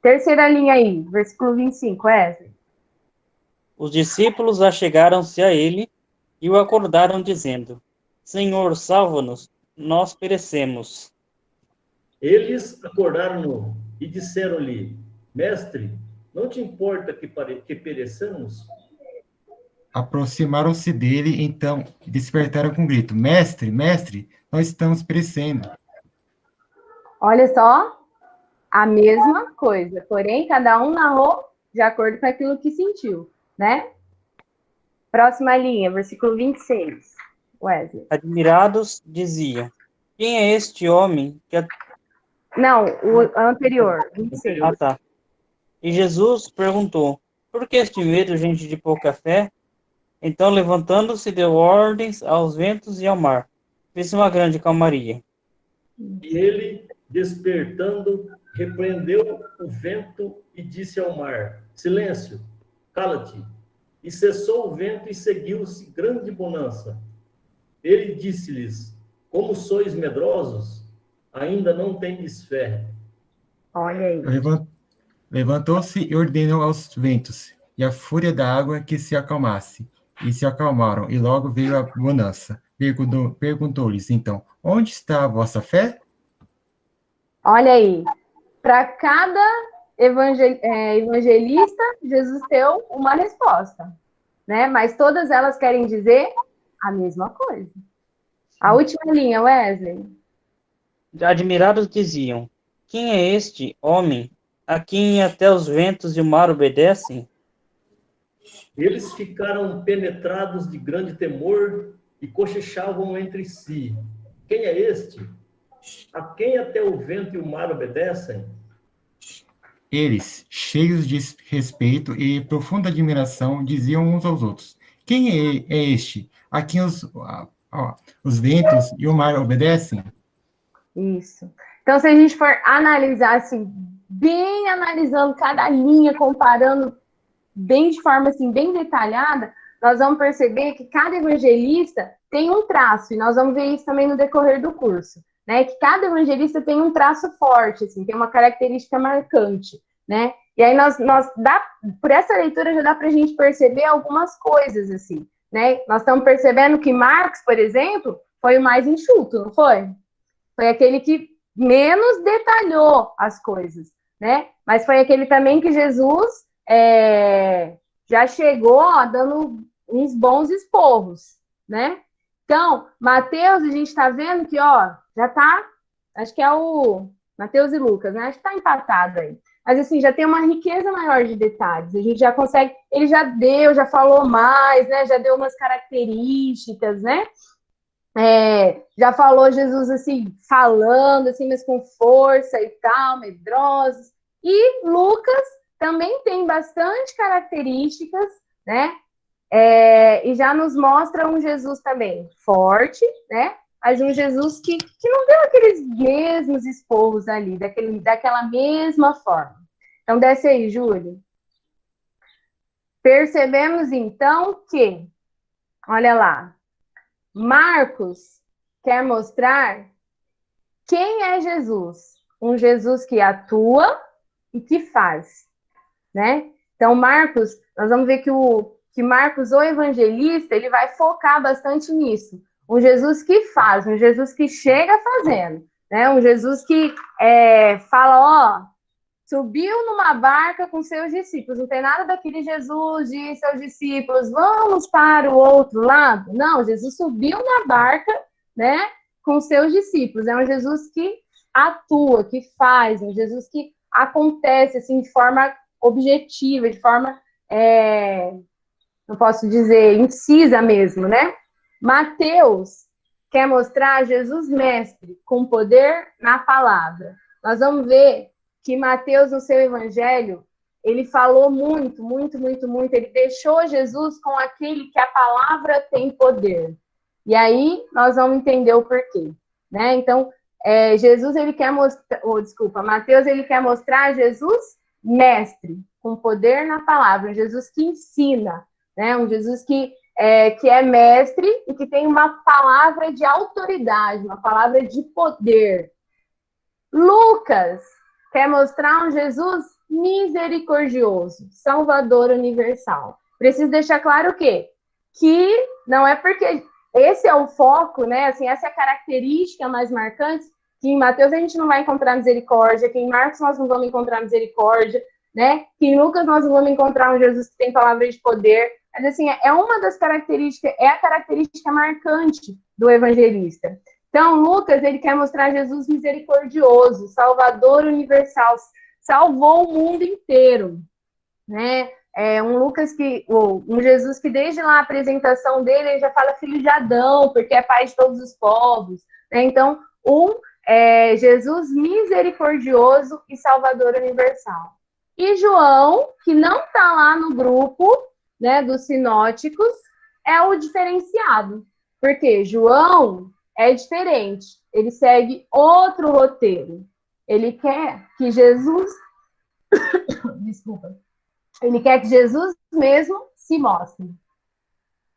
Terceira linha aí, versículo 25, Wesley. Os discípulos achegaram-se a ele e o acordaram, dizendo: Senhor, salva-nos, nós perecemos. Eles acordaram-no e disseram-lhe: Mestre, não te importa que pereçamos? Aproximaram-se dele, então, e despertaram com um grito: Mestre, mestre, nós estamos perecendo. Olha só, a mesma coisa, porém, cada um narrou de acordo com aquilo que sentiu, né? Próxima linha, versículo 26, Wesley. Admirados, diziam: Quem é este homem que... Não, o anterior, 26. Ah, tá. E Jesus perguntou: Por que este medo, gente de pouca fé? Então, levantando-se, deu ordens aos ventos e ao mar. Fez uma grande calmaria. E ele, despertando, repreendeu o vento e disse ao mar: Silêncio, cala-te. E cessou o vento e seguiu-se grande bonança. Ele disse-lhes: Como sois medrosos? Ainda não tendes fé. Olha aí. Levantou-se e ordenou aos ventos e à fúria da água que se acalmasse. E se acalmaram, e logo veio a bonança. Perguntou-lhes, então, onde está a vossa fé? Olha aí. Para cada evangelista, Jesus deu uma resposta, né? Mas todas elas querem dizer a mesma coisa. A última linha, Wesley. Admirados diziam: Quem é este homem a quem até os ventos e o mar obedecem? Eles ficaram penetrados de grande temor e cochichavam entre si: Quem é este? A quem até o vento e o mar obedecem? Eles, cheios de respeito e profunda admiração, diziam uns aos outros: Quem é este a quem os ventos e o mar obedecem? Isso. Então, se a gente for analisar, assim, bem analisando cada linha, comparando bem de forma, assim, bem detalhada, nós vamos perceber que cada evangelista tem um traço, e nós vamos ver isso também no decorrer do curso, né? Que cada evangelista tem um traço forte, assim, tem uma característica marcante, né? E aí por essa leitura já dá para a gente perceber algumas coisas, assim, né? Nós estamos percebendo que Marcos, por exemplo, foi o mais enxuto, não foi? Foi aquele que menos detalhou as coisas, né? Mas foi aquele também que Jesus já chegou dando uns bons esporros, né? Então, Mateus, a gente está vendo que, já tá, acho que é o Mateus e Lucas, né? Acho que tá empatado aí. Mas, assim, já tem uma riqueza maior de detalhes. A gente já consegue, ele já falou mais, né? Já deu umas características, né? Já falou Jesus, assim, falando, assim, mas com força e tal, medrosos. E Lucas também tem bastante características, né? E já nos mostra um Jesus também forte, né? Mas um Jesus que não deu aqueles mesmos esporros ali, daquela mesma forma. Então, desce aí, Júlio. Percebemos, então, que, olha lá, Marcos quer mostrar quem é Jesus, um Jesus que atua e que faz, né? Então, Marcos, nós vamos ver que Marcos, o evangelista, ele vai focar bastante nisso. Um Jesus que faz, um Jesus que chega fazendo, né? Um Jesus que fala, subiu numa barca com seus discípulos. Não tem nada daquele Jesus de seus discípulos, vamos para o outro lado. Não, Jesus subiu na barca, né, com seus discípulos. É um Jesus que atua, que faz, um Jesus que acontece assim de forma objetiva, de forma, não posso dizer, incisa mesmo, né? Mateus quer mostrar Jesus mestre com poder na palavra. Nós vamos ver que Mateus, no seu evangelho, ele falou muito, ele deixou Jesus com aquele que a palavra tem poder. E aí nós vamos entender o porquê, né? Então, Jesus, ele quer mostrar, Mateus, ele quer mostrar Jesus mestre, com poder na palavra, um Jesus que ensina, né? Um Jesus que é mestre e que tem uma palavra de autoridade, uma palavra de poder. Lucas quer mostrar um Jesus misericordioso, Salvador universal. Preciso deixar claro o quê? Que não é porque esse é o foco, né? Assim, essa é a característica mais marcante, que em Mateus a gente não vai encontrar misericórdia, que em Marcos nós não vamos encontrar misericórdia, né? Que em Lucas nós não vamos encontrar um Jesus que tem palavra de poder. Mas, assim, é uma das características, é a característica marcante do evangelista. Então, Lucas, ele quer mostrar Jesus misericordioso, Salvador universal, salvou o mundo inteiro, né? Um Jesus que desde lá a apresentação dele, ele já fala filho de Adão, porque é pai de todos os povos, né? Então, Jesus misericordioso e Salvador universal. E João, que não está lá no grupo, né, dos sinóticos, é o diferenciado, porque João é diferente, ele segue outro roteiro. Ele quer que Jesus, ele quer que Jesus mesmo se mostre.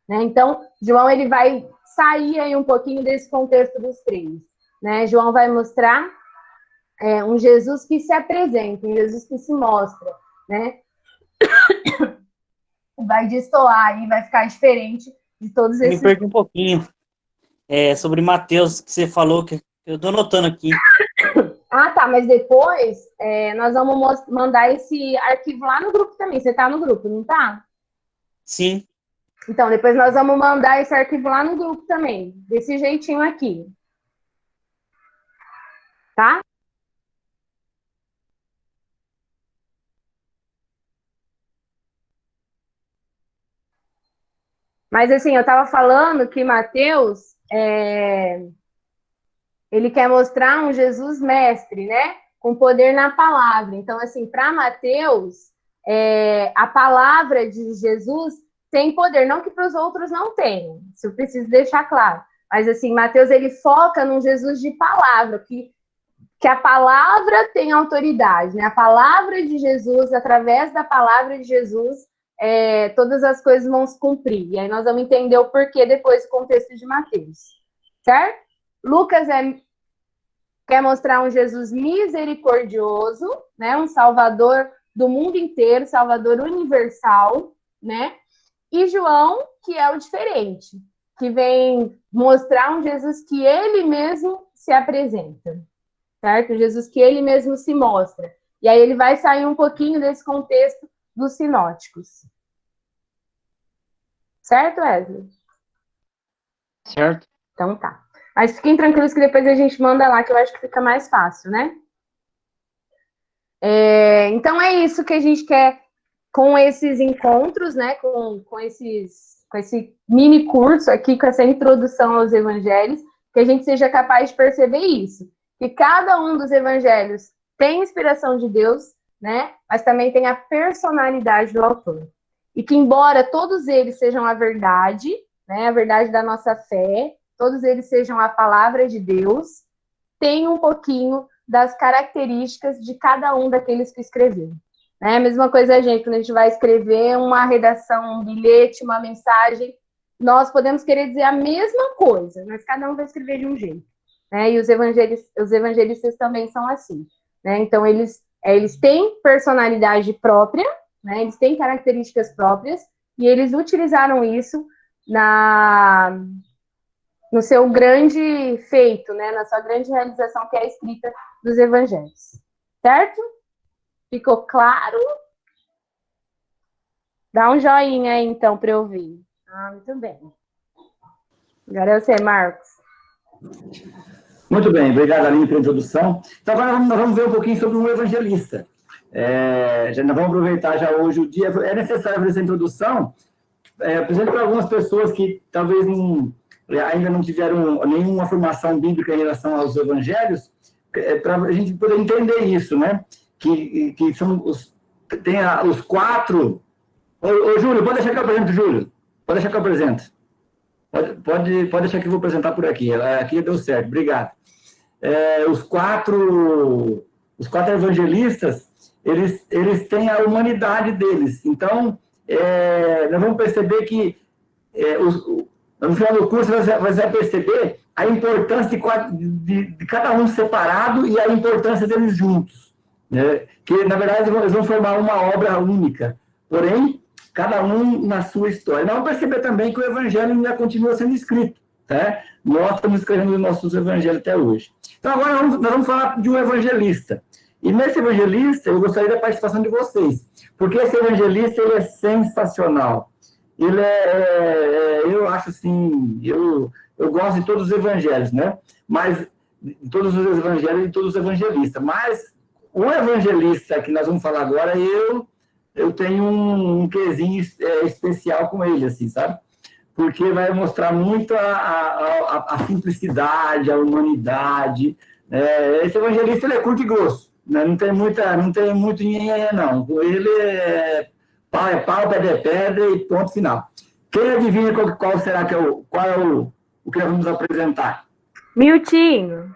Né? Então, João, ele vai sair aí um pouquinho desse contexto dos três. Né? João vai mostrar um Jesus que se apresenta, um Jesus que se mostra, né? Vai destoar e vai ficar diferente de todos esses... Me perdi um pouquinho sobre Mateus, que você falou, que eu estou anotando aqui. Ah, tá, mas depois nós vamos mandar esse arquivo lá no grupo também. Você tá no grupo, não tá? Sim. Então, depois nós vamos mandar esse arquivo lá no grupo também, desse jeitinho aqui. Tá? Mas, assim, eu estava falando que Mateus, ele quer mostrar um Jesus mestre, né? Com poder na palavra. Então, assim, para Mateus, a palavra de Jesus tem poder. Não que para os outros não tenham, isso eu preciso deixar claro. Mas, assim, Mateus, ele foca num Jesus de palavra, que a palavra tem autoridade, né? A palavra de Jesus, através da palavra de Jesus, todas as coisas vão se cumprir. E aí nós vamos entender o porquê depois do contexto de Mateus. Certo? Lucas quer mostrar um Jesus misericordioso, né? Um Salvador do mundo inteiro, Salvador universal, né? E João, que é o diferente, que vem mostrar um Jesus que ele mesmo se apresenta. Certo? Jesus que ele mesmo se mostra. E aí ele vai sair um pouquinho desse contexto dos sinóticos. Certo, Wesley? Certo. Então tá. Mas fiquem tranquilos que depois a gente manda lá, que eu acho que fica mais fácil, né? Então é isso que a gente quer com esses encontros, né? Com esse mini curso aqui, com essa introdução aos evangelhos, que a gente seja capaz de perceber isso. Que cada um dos evangelhos tem inspiração de Deus, né? Mas também tem a personalidade do autor. E que, embora todos eles sejam a verdade, né? A verdade da nossa fé, todos eles sejam a palavra de Deus, tem um pouquinho das características de cada um daqueles que escreveu. Né? A mesma coisa, gente, quando a gente vai escrever uma redação, um bilhete, uma mensagem, nós podemos querer dizer a mesma coisa, mas cada um vai escrever de um jeito. né? E os evangelistas também são assim, né? Então, eles têm personalidade própria, né? Eles têm características próprias, e eles utilizaram isso no seu grande feito, né? Na sua grande realização, que é a escrita dos evangelhos. Certo? Ficou claro? Dá um joinha aí, então, para eu ouvir. Muito bem. Agora é você, Marcos. Muito bem, obrigado, Aline, pela introdução. Então, agora nós vamos ver um pouquinho sobre um evangelista. Nós vamos aproveitar já hoje o dia. É necessário fazer essa introdução, por exemplo, para algumas pessoas que talvez ainda não tiveram nenhuma formação bíblica em relação aos evangelhos, para a gente poder entender isso, né? Que são tem os 4... Ô, Júlio, pode deixar que eu apresento, Júlio. Pode deixar que eu apresento. Pode deixar que eu vou apresentar por aqui. Aqui deu certo, obrigado. Os quatro evangelistas, eles têm a humanidade deles. Então, nós vamos perceber que, no final do curso, você vai perceber a importância de cada um separado e a importância deles juntos. Né? Que, na verdade, eles vão formar uma obra única. Porém, cada um na sua história. Nós vamos perceber também que o evangelho ainda continua sendo escrito. Tá? Nós estamos escrevendo os nossos evangelhos até hoje. Então, agora nós vamos falar de um evangelista. E nesse evangelista, eu gostaria da participação de vocês. Porque esse evangelista, ele é sensacional. Ele eu acho assim, eu gosto de todos os evangelhos, né? Mas, de todos os evangelhos e de todos os evangelistas. Mas, o evangelista que nós vamos falar agora, eu tenho um quezinho especial com ele, assim, sabe? Porque vai mostrar muito a simplicidade, a humanidade. Esse evangelista, ele é curto e grosso, né? Não tem muito nhenhenhé, não. Com ele pau é pau, pedra é pedra e ponto final. Quem adivinha qual será que qual é o que nós vamos apresentar? Miltinho.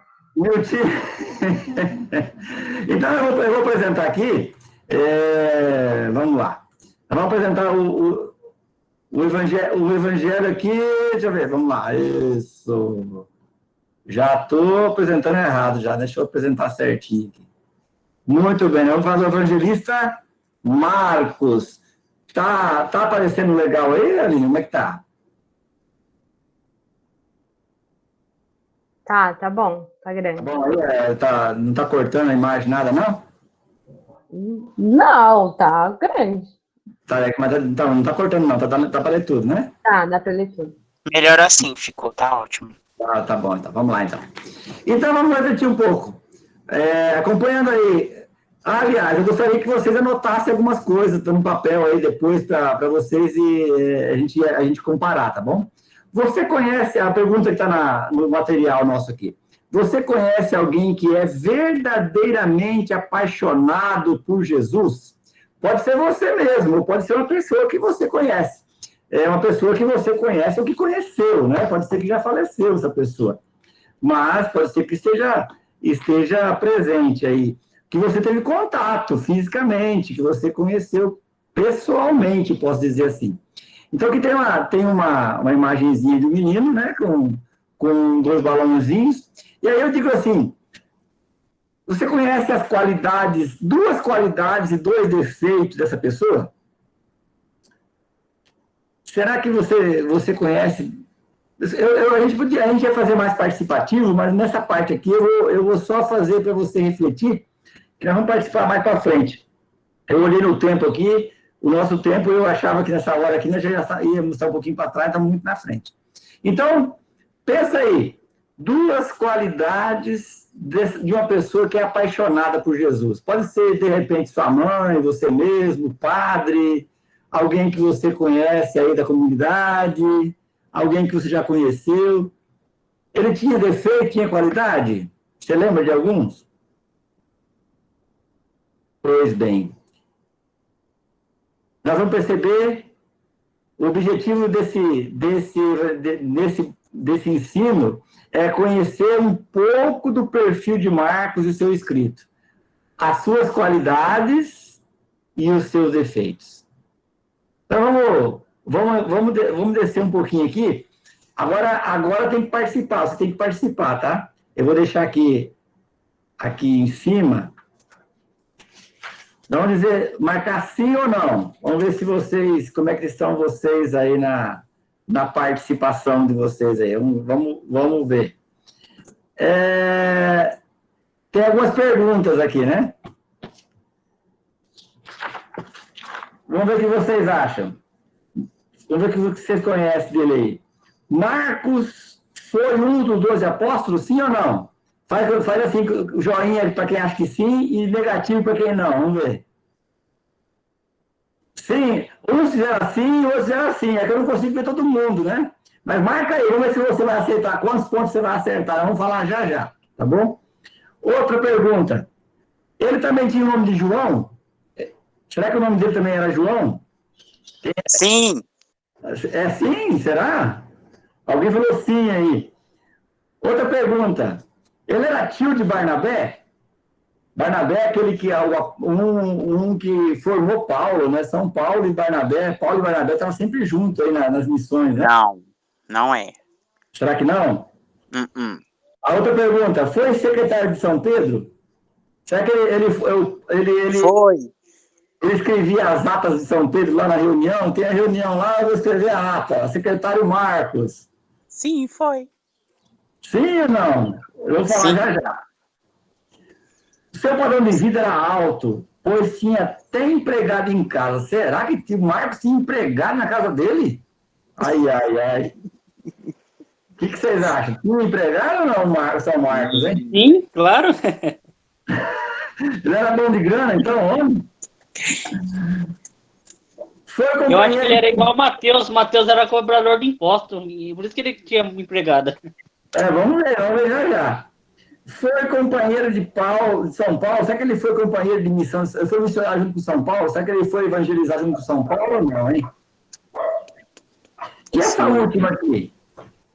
Então, eu vou apresentar aqui. Vamos lá. Vamos apresentar o evangelho aqui. Deixa eu ver, vamos lá. Isso. Já estou apresentando errado, já. Deixa eu apresentar certinho aqui. Muito bem, vamos fazer o evangelista Marcos. Tá aparecendo legal aí, Aline? Como é que tá? Tá bom, tá grande. Tá bom aí? Não tá cortando a imagem, nada, não? Não, tá grande. Mas não tá cortando, não. Tá para ler tudo, né? Tá, dá para ler tudo. Melhor assim, ficou, tá ótimo. Tá bom, então. Vamos lá, então. Então, vamos refletir um pouco. Acompanhando aí. Aliás, eu gostaria que vocês anotassem algumas coisas no papel aí depois para vocês e a gente comparar, tá bom? Você conhece, a pergunta que está no material nosso aqui. Você conhece alguém que é verdadeiramente apaixonado por Jesus? Pode ser você mesmo, ou pode ser uma pessoa que você conhece. É uma pessoa que você conhece ou que conheceu, né? Pode ser que já faleceu essa pessoa. Mas pode ser que esteja presente aí. Que você teve contato fisicamente, que você conheceu pessoalmente, posso dizer assim. Então, aqui tem uma imagenzinha de um menino, né? Com 2 balãozinhos. E aí eu digo assim, você conhece as qualidades, 2 qualidades e 2 defeitos dessa pessoa? Será que você conhece? A gente ia fazer mais participativo, mas nessa parte aqui eu vou só fazer para você refletir, que nós vamos participar mais para frente. Eu olhei no tempo aqui, o nosso tempo, eu achava que nessa hora aqui nós já íamos estar um pouquinho para trás, estamos muito na frente. Então, pensa aí, 2 qualidades de uma pessoa que é apaixonada por Jesus. Pode ser, de repente, sua mãe, você mesmo, padre, alguém que você conhece aí da comunidade, alguém que você já conheceu. Ele tinha defeito, tinha qualidade? Você lembra de alguns? Pois bem. Nós vamos perceber o objetivo desse ensino é conhecer um pouco do perfil de Marcos e seu escrito, as suas qualidades e os seus defeitos. Então, vamos descer um pouquinho aqui. Agora tem que participar, você tem que participar, tá? Eu vou deixar aqui em cima. Vamos dizer, marcar sim ou não. Vamos ver se vocês, como é que estão vocês aí na participação de vocês aí. Vamos ver. Tem algumas perguntas aqui, né? Vamos ver o que vocês acham. Vamos ver o que vocês conhecem dele aí. Marcos foi um dos 12 apóstolos, sim ou não? Faz assim, joinha para quem acha que sim e negativo para quem não. Vamos ver. Sim, uns fizeram assim, outros fizeram assim. É que eu não consigo ver todo mundo, né? Mas marca aí, vamos ver se você vai acertar. Quantos pontos você vai acertar? Vamos falar já, tá bom? Outra pergunta. Ele também tinha o nome de João? Será que o nome dele também era João? Sim. É sim? Será? Alguém falou sim aí. Outra pergunta. Ele era tio de Barnabé? Barnabé é aquele que que formou Paulo, né? São Paulo e Barnabé. Paulo e Barnabé estavam sempre juntos aí nas missões, né? Não é. Será que não? A outra pergunta. Foi secretário de São Pedro? Será que ele foi? Ele escrevia as atas de São Pedro lá na reunião? Tem a reunião lá, eu vou escrever a ata. Secretário Marcos. Sim, foi. Sim ou não? Eu vou falar já. O seu padrão de vida era alto, pois tinha até empregado em casa. Será que o Marcos tinha empregado na casa dele? Ai. O que vocês acham? Tinha empregado ou não, São Marcos, hein? Sim, claro. Ele era bom de grana, então, homem? Eu acho que ele era igual o Mateus. O Mateus era cobrador de impostos, e por isso que ele tinha empregada. Vamos ver já. Foi companheiro de São Paulo? Será que ele foi companheiro de missão? Foi missionário junto com São Paulo? Será que ele foi evangelizar junto com São Paulo ou não, hein? E essa última aqui?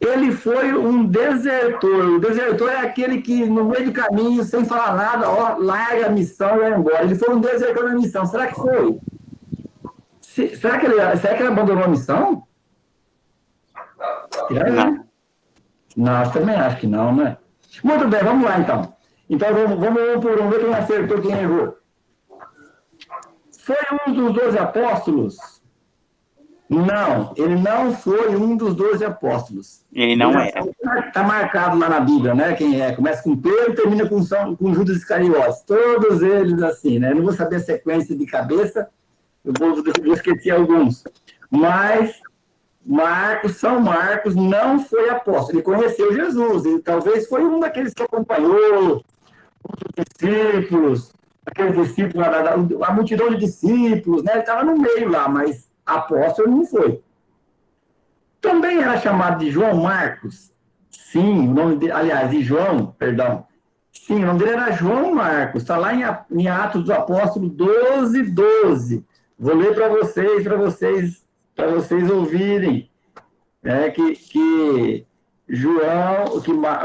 Ele foi um desertor. O desertor é aquele que, no meio do caminho, sem falar nada, larga a missão e vai embora. Ele foi um desertor na missão. Será que foi? Será que ele abandonou a missão? Não, eu também acho que não, né? Muito bem, vamos lá então. Então vamos por ver quem acertou e quem errou. Foi um dos 12 apóstolos? Não, ele não foi um dos 12 apóstolos. Ele não era. Está marcado lá na Bíblia, né? Quem é? Começa com Pedro e termina com Judas Iscariotes. Todos eles assim, né? Eu não vou saber a sequência de cabeça, eu vou esquecer alguns. Mas São Marcos não foi apóstolo. Ele conheceu Jesus. Ele talvez foi um daqueles que acompanhou os discípulos, aqueles discípulos, a multidão de discípulos, né? Ele estava no meio lá, mas apóstolo não foi. Também era chamado de João Marcos. Sim, o nome dele, aliás, de João, perdão. Sim, o nome dele era João Marcos. Está lá em Atos dos Apóstolos 12:12. Vou ler para vocês ouvirem. Que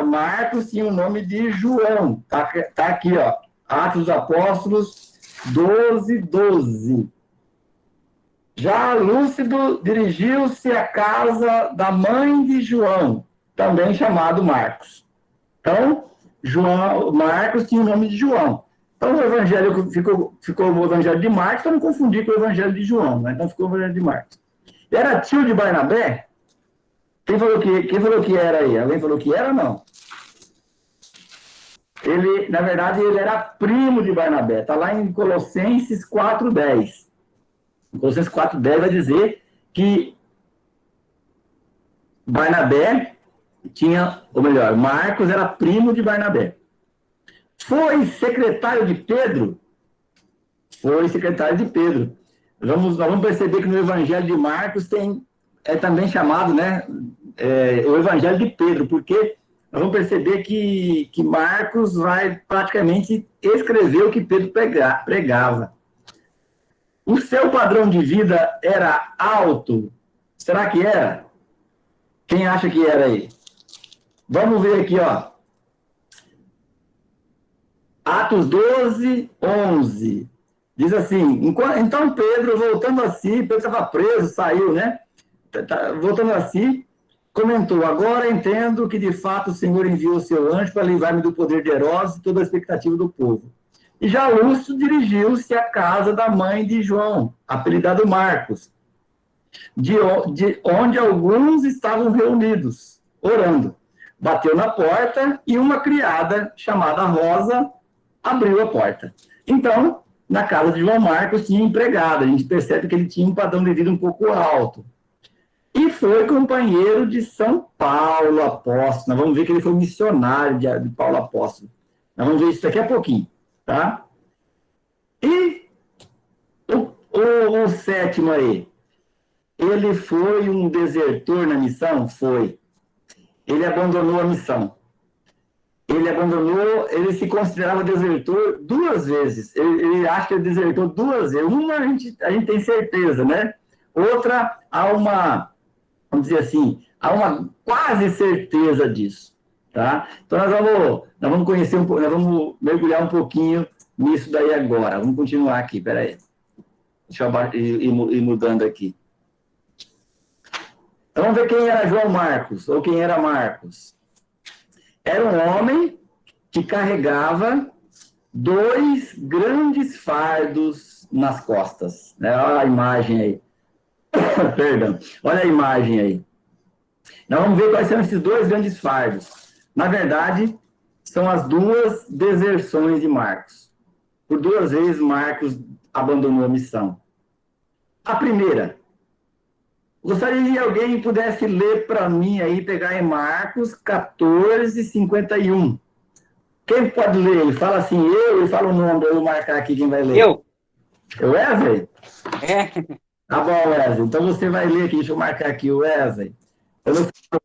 Marcos tinha o nome de João. Tá aqui, ó. Atos dos Apóstolos 12:12. Já Lúcido dirigiu-se à casa da mãe de João, também chamado Marcos. Então, Marcos tinha o nome de João. Então, o evangelho ficou o evangelho de Marcos, para não confundir com o evangelho de João, né? Então, ficou o evangelho de Marcos. Era tio de Barnabé? Quem falou que era aí? Alguém falou que era ou não? Na verdade, ele era primo de Barnabé. Está lá em Colossenses 4:10. Colossenses 4:10 vai dizer que Barnabé Marcos era primo de Barnabé. Foi secretário de Pedro? Foi secretário de Pedro. Nós vamos perceber que no Evangelho de Marcos é também chamado, né, o Evangelho de Pedro, porque nós vamos perceber que Marcos vai praticamente escrever o que Pedro pregava. O seu padrão de vida era alto? Será que era? Quem acha que era aí? Vamos ver aqui, ó. Atos 12:11. Diz assim, então Pedro, voltando a si, Pedro estava preso, saiu, né? Voltando a si, comentou: agora entendo que de fato o Senhor enviou o seu anjo para livrar-me do poder de Herodes e toda a expectativa do povo. E já Lúcio dirigiu-se à casa da mãe de João, apelidado Marcos, de onde alguns estavam reunidos, orando. Bateu na porta e uma criada, chamada Rosa, abriu a porta. Então, na casa de João Marcos tinha empregada. A gente percebe que ele tinha um padrão de vida um pouco alto. E foi companheiro de São Paulo Apóstolo. Nós vamos ver que ele foi missionário de Paulo Apóstolo. Nós vamos ver isso daqui a pouquinho, tá? E o sétimo aí, ele foi um desertor na missão? Foi. Ele abandonou a missão. Ele se considerava desertor 2 vezes. Ele acha que ele desertou 2 vezes. Uma a gente tem certeza, né? Outra, vamos dizer assim, há uma quase certeza disso, tá? Então nós vamos conhecer um pouco, nós vamos mergulhar um pouquinho nisso daí agora. Vamos continuar aqui, peraí. Deixa eu ir mudando aqui. Então, vamos ver quem era João Marcos, ou quem era Marcos. Era um homem que carregava 2 grandes fardos nas costas. Né? Olha a imagem aí. Perdão. Olha a imagem aí. Nós vamos ver quais são esses 2 grandes fardos. Na verdade, são as 2 deserções de Marcos. Por 2 vezes, Marcos abandonou a missão. A primeira... Gostaria que alguém pudesse ler para mim aí, pegar em Marcos 14:51. Quem pode ler? Ele fala assim, ele fala o nome, eu vou marcar aqui quem vai ler. Eu. É o Wesley? É. Tá bom, Wesley. Então você vai ler aqui, deixa eu marcar aqui o Wesley. Eu não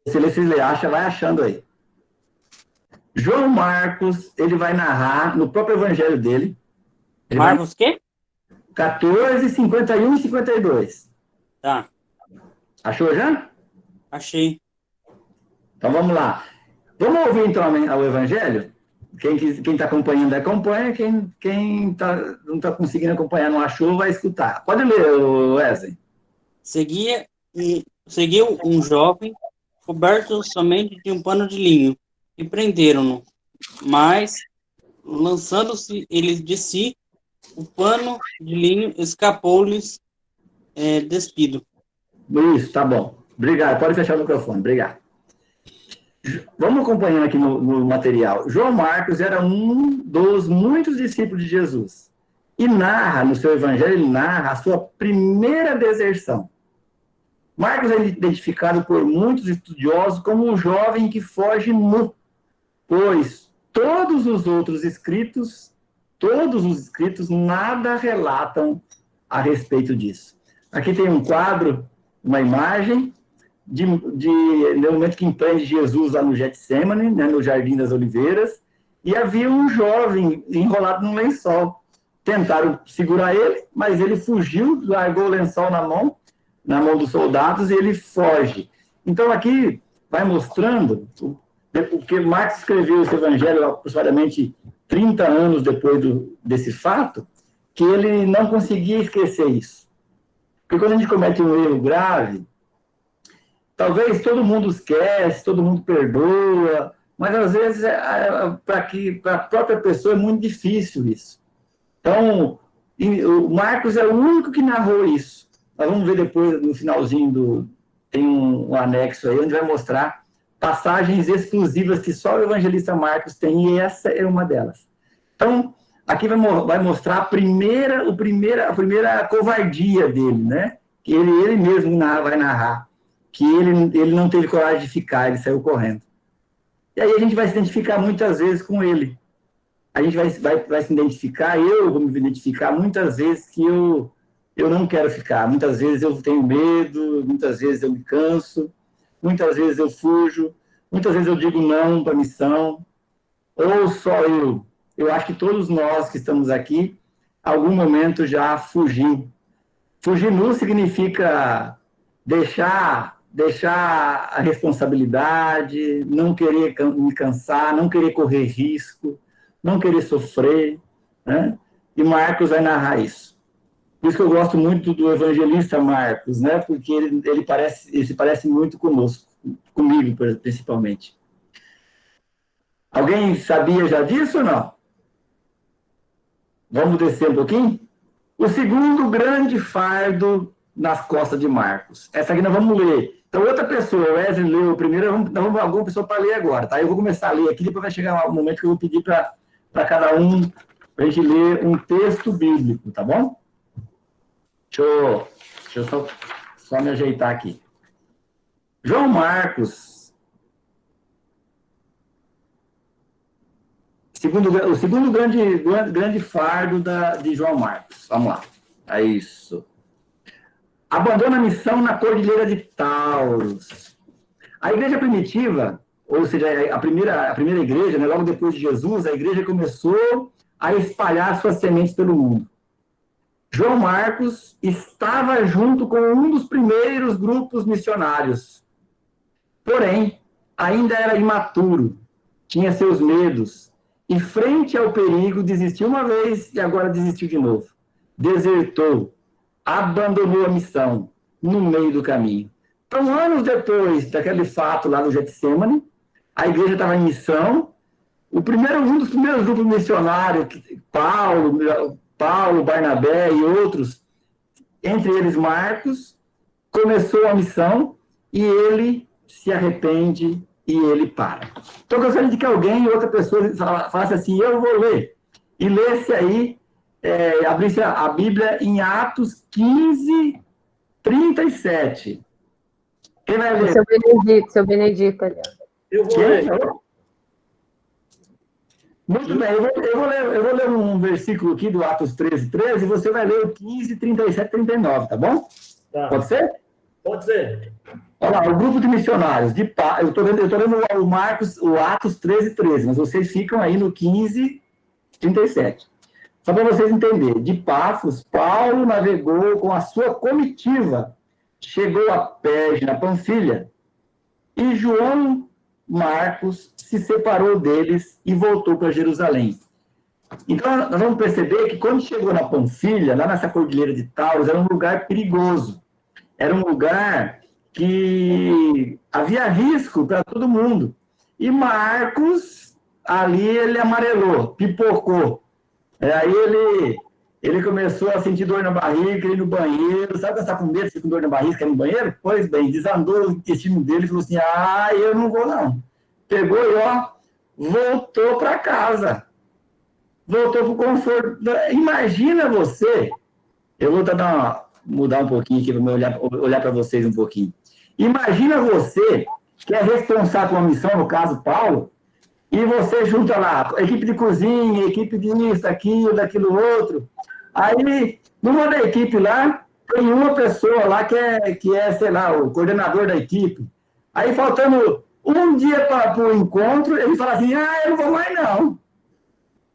sei se ele acha, vai achando aí. João Marcos, ele vai narrar no próprio evangelho dele. Marcos quê? 14:51 e 52. Tá. Achou já? Achei. Então vamos lá. Vamos ouvir então o Evangelho? Quem está acompanhando, acompanha. Quem não está conseguindo acompanhar, não achou, vai escutar. Pode ler, Wesley. Seguiu um jovem coberto somente de um pano de linho e prenderam-no. Mas, lançando-se eles de si, o pano de linho escapou-lhes despido. Isso, tá bom. Obrigado. Pode fechar o microfone. Obrigado. Vamos acompanhando aqui no material. João Marcos era um dos muitos discípulos de Jesus. E narra, no seu evangelho, ele narra a sua primeira deserção. Marcos é identificado por muitos estudiosos como um jovem que foge nu, pois todos os escritos nada relatam a respeito disso. Aqui tem um quadro, uma imagem no momento que empreende Jesus lá no Getsemane, né, no Jardim das Oliveiras, e havia um jovem enrolado num lençol. Tentaram segurar ele, mas ele fugiu, largou o lençol na mão dos soldados, e ele foge. Então, aqui vai mostrando, porque Marcos escreveu esse evangelho aproximadamente 30 anos depois desse fato, que ele não conseguia esquecer isso. Porque quando a gente comete um erro grave, talvez todo mundo esquece, todo mundo perdoa, mas às vezes para a própria pessoa é muito difícil isso. Então, o Marcos é o único que narrou isso. Nós vamos ver depois, no finalzinho, tem um anexo aí, onde vai mostrar passagens exclusivas que só o evangelista Marcos tem, e essa é uma delas. Então, aqui vai mostrar a primeira covardia dele, né? Que ele mesmo vai narrar, que ele não teve coragem de ficar, ele saiu correndo. E aí a gente vai se identificar muitas vezes com ele. A gente vai se identificar, eu vou me identificar muitas vezes que eu não quero ficar. Muitas vezes eu tenho medo, muitas vezes eu me canso, muitas vezes eu fujo, muitas vezes eu digo não para a missão, ou só eu. Eu acho que todos nós que estamos aqui, algum momento já fugiu. Fugir nu significa deixar a responsabilidade, não querer me cansar, não querer correr risco, não querer sofrer, né? E Marcos vai narrar isso. Por isso que eu gosto muito do evangelista Marcos, né? Porque ele se parece muito conosco. comigo, principalmente. Alguém sabia já disso ou não? Vamos descer um pouquinho? O segundo grande fardo nas costas de Marcos. Essa aqui nós vamos ler. Então, outra pessoa, o Wesley leu o primeiro, nós vamos alguma pessoa para ler agora, tá? Eu vou começar a ler aqui, depois vai chegar um momento que eu vou pedir para cada um, para a gente ler um texto bíblico, tá bom? Deixa eu só me ajeitar aqui. João Marcos, o segundo grande fardo de João Marcos. Vamos lá. É isso. Abandona a missão na Cordilheira de Taurus. A igreja primitiva, ou seja, a primeira igreja, né, logo depois de Jesus, a igreja começou a espalhar suas sementes pelo mundo. João Marcos estava junto com um dos primeiros grupos missionários. Porém, ainda era imaturo, tinha seus medos, e frente ao perigo desistiu uma vez e agora desistiu de novo. Desertou, abandonou a missão no meio do caminho. Então, anos depois daquele fato lá no Getsemane, a igreja estava em missão. Um dos primeiros grupos missionários, Paulo, Barnabé e outros, entre eles Marcos, começou a missão e ele se arrepende e ele para. Então, eu gostaria de que alguém, outra pessoa, falasse assim, eu vou ler. E lesse aí, abrisse a Bíblia em Atos 15, 37. Quem vai ler? Seu Benedito ali. Eu vou ler. Muito bem, eu vou ler um versículo aqui do Atos 13, 13, e você vai ler o 15, 37, 39, tá bom? Tá. Pode ser? Pode ser. Olha lá, o grupo de missionários, eu estou lendo o Marcos, o Atos 13, 13, mas vocês ficam aí no 15, 37. Só para vocês entenderem, de Pafos, Paulo navegou com a sua comitiva, chegou a Perge, na Panfilha, e João Marcos se separou deles e voltou para Jerusalém. Então, nós vamos perceber que quando chegou na Panfilha, lá nessa Cordilheira de Taurus, era um lugar perigoso. Era um lugar que havia risco para todo mundo. E Marcos, ali, ele amarelou, pipocou. Aí ele começou a sentir dor na barriga, ir no banheiro. Sabe quando você está com medo, você com dor na barriga, quer ir no banheiro? Pois bem, desandou o intestino dele e falou assim, eu não vou não. Pegou e, voltou para casa. Voltou para o conforto. Imagina você, eu vou mudar um pouquinho aqui para olhar para vocês um pouquinho. Imagina você, que é responsável por uma missão, no caso, Paulo, e você junta lá, equipe de cozinha, equipe disso, daquilo outro. Aí, numa da equipe lá, tem uma pessoa lá que é, sei lá, o coordenador da equipe. Aí, faltando um dia para o encontro, ele fala assim, eu não vou mais não.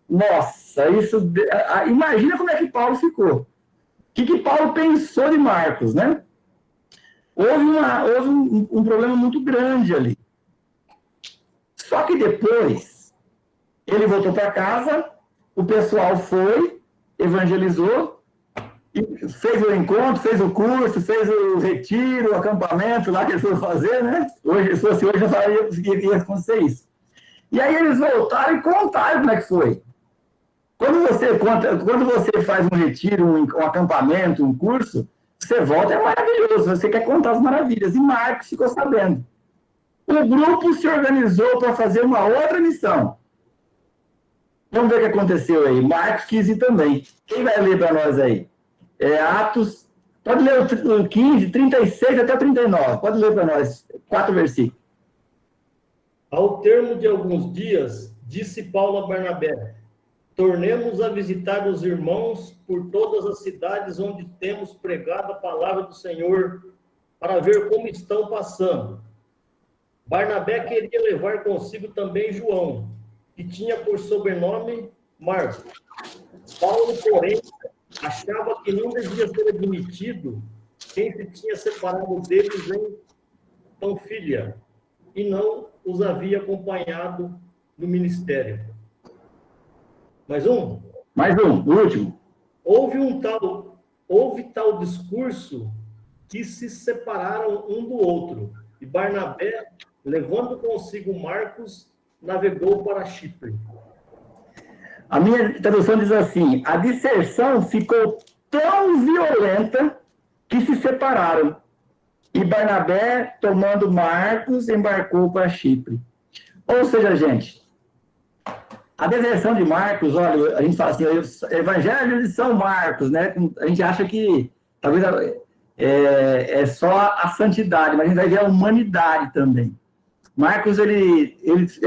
Nossa, isso... Imagina como é que Paulo ficou. O que Paulo pensou de Marcos, né? Houve um problema muito grande ali. Só que depois, ele voltou para casa, o pessoal foi, evangelizou, e fez o encontro, fez o curso, fez o retiro, o acampamento lá que eles foram fazer, né? Se fosse hoje, eu falaria que ia acontecer isso. E aí eles voltaram e contaram como é que foi. Quando você faz um retiro, um acampamento, um curso, você volta, é maravilhoso, você quer contar as maravilhas. E Marcos ficou sabendo. O grupo se organizou para fazer uma outra missão. Vamos ver o que aconteceu aí. Marcos quis ir também. Quem vai ler para nós aí? Atos, pode ler o 15, 36 até o 39. Pode ler para nós, 4 versículos. Ao termo de alguns dias, disse Paulo a Barnabé, tornemos a visitar os irmãos por todas as cidades onde temos pregado a palavra do Senhor, para ver como estão passando. Barnabé queria levar consigo também João, que tinha por sobrenome Marcos. Paulo, porém, achava que não devia ser admitido quem se tinha separado deles em Panfilha, e não os havia acompanhado no ministério. Mais um? Mais um, o último. Houve tal discurso que se separaram um do outro. E Barnabé, levando consigo Marcos, navegou para Chipre. A minha tradução diz assim: a disserção ficou tão violenta que se separaram. E Barnabé, tomando Marcos, embarcou para Chipre. Ou seja, gente, a deserção de Marcos, olha, a gente fala assim, Evangelho de São Marcos, né? A gente acha que talvez é só a santidade, mas a gente vai ver a humanidade também. Marcos, ele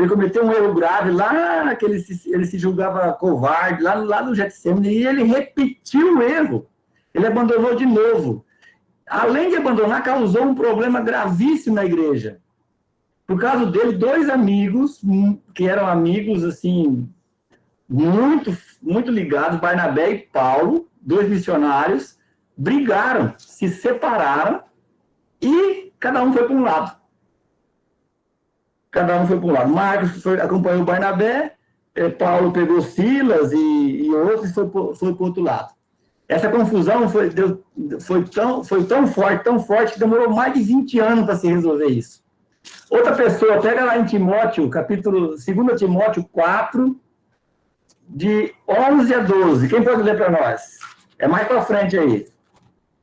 cometeu um erro grave lá, que ele se julgava covarde, lá no Getsemane, e ele repetiu o erro. Ele abandonou de novo. Além de abandonar, causou um problema gravíssimo na igreja. Por causa dele, 2 amigos, que eram amigos, assim, muito, muito ligados, Barnabé e Paulo, 2 missionários, brigaram, se separaram e cada um foi para um lado. Cada um foi para um lado. Marcos acompanhou Barnabé, Paulo pegou Silas e outros foi para o outro lado. Essa confusão foi tão forte, que demorou mais de 20 anos para se resolver isso. Outra pessoa, pega lá em Timóteo, 2 Timóteo 4, de 11 a 12. Quem pode ler para nós? É mais para frente aí.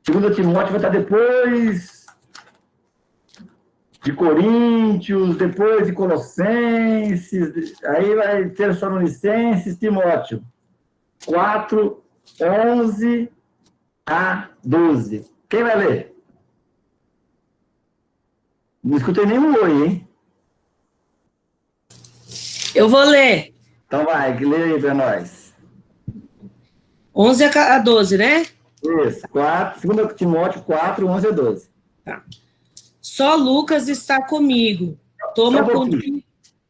2 Timóteo vai estar depois de Coríntios, depois de Colossenses, aí vai Tessalonicenses, Timóteo. 4, 11 a 12. Quem vai ler? Não escutei nenhum oi, hein? Eu vou ler. Então vai, lê aí para nós. 11 a 12, né? Isso, 2 Timóteo 4, 11 a 12. Tá. Só Lucas está comigo. Toma contigo.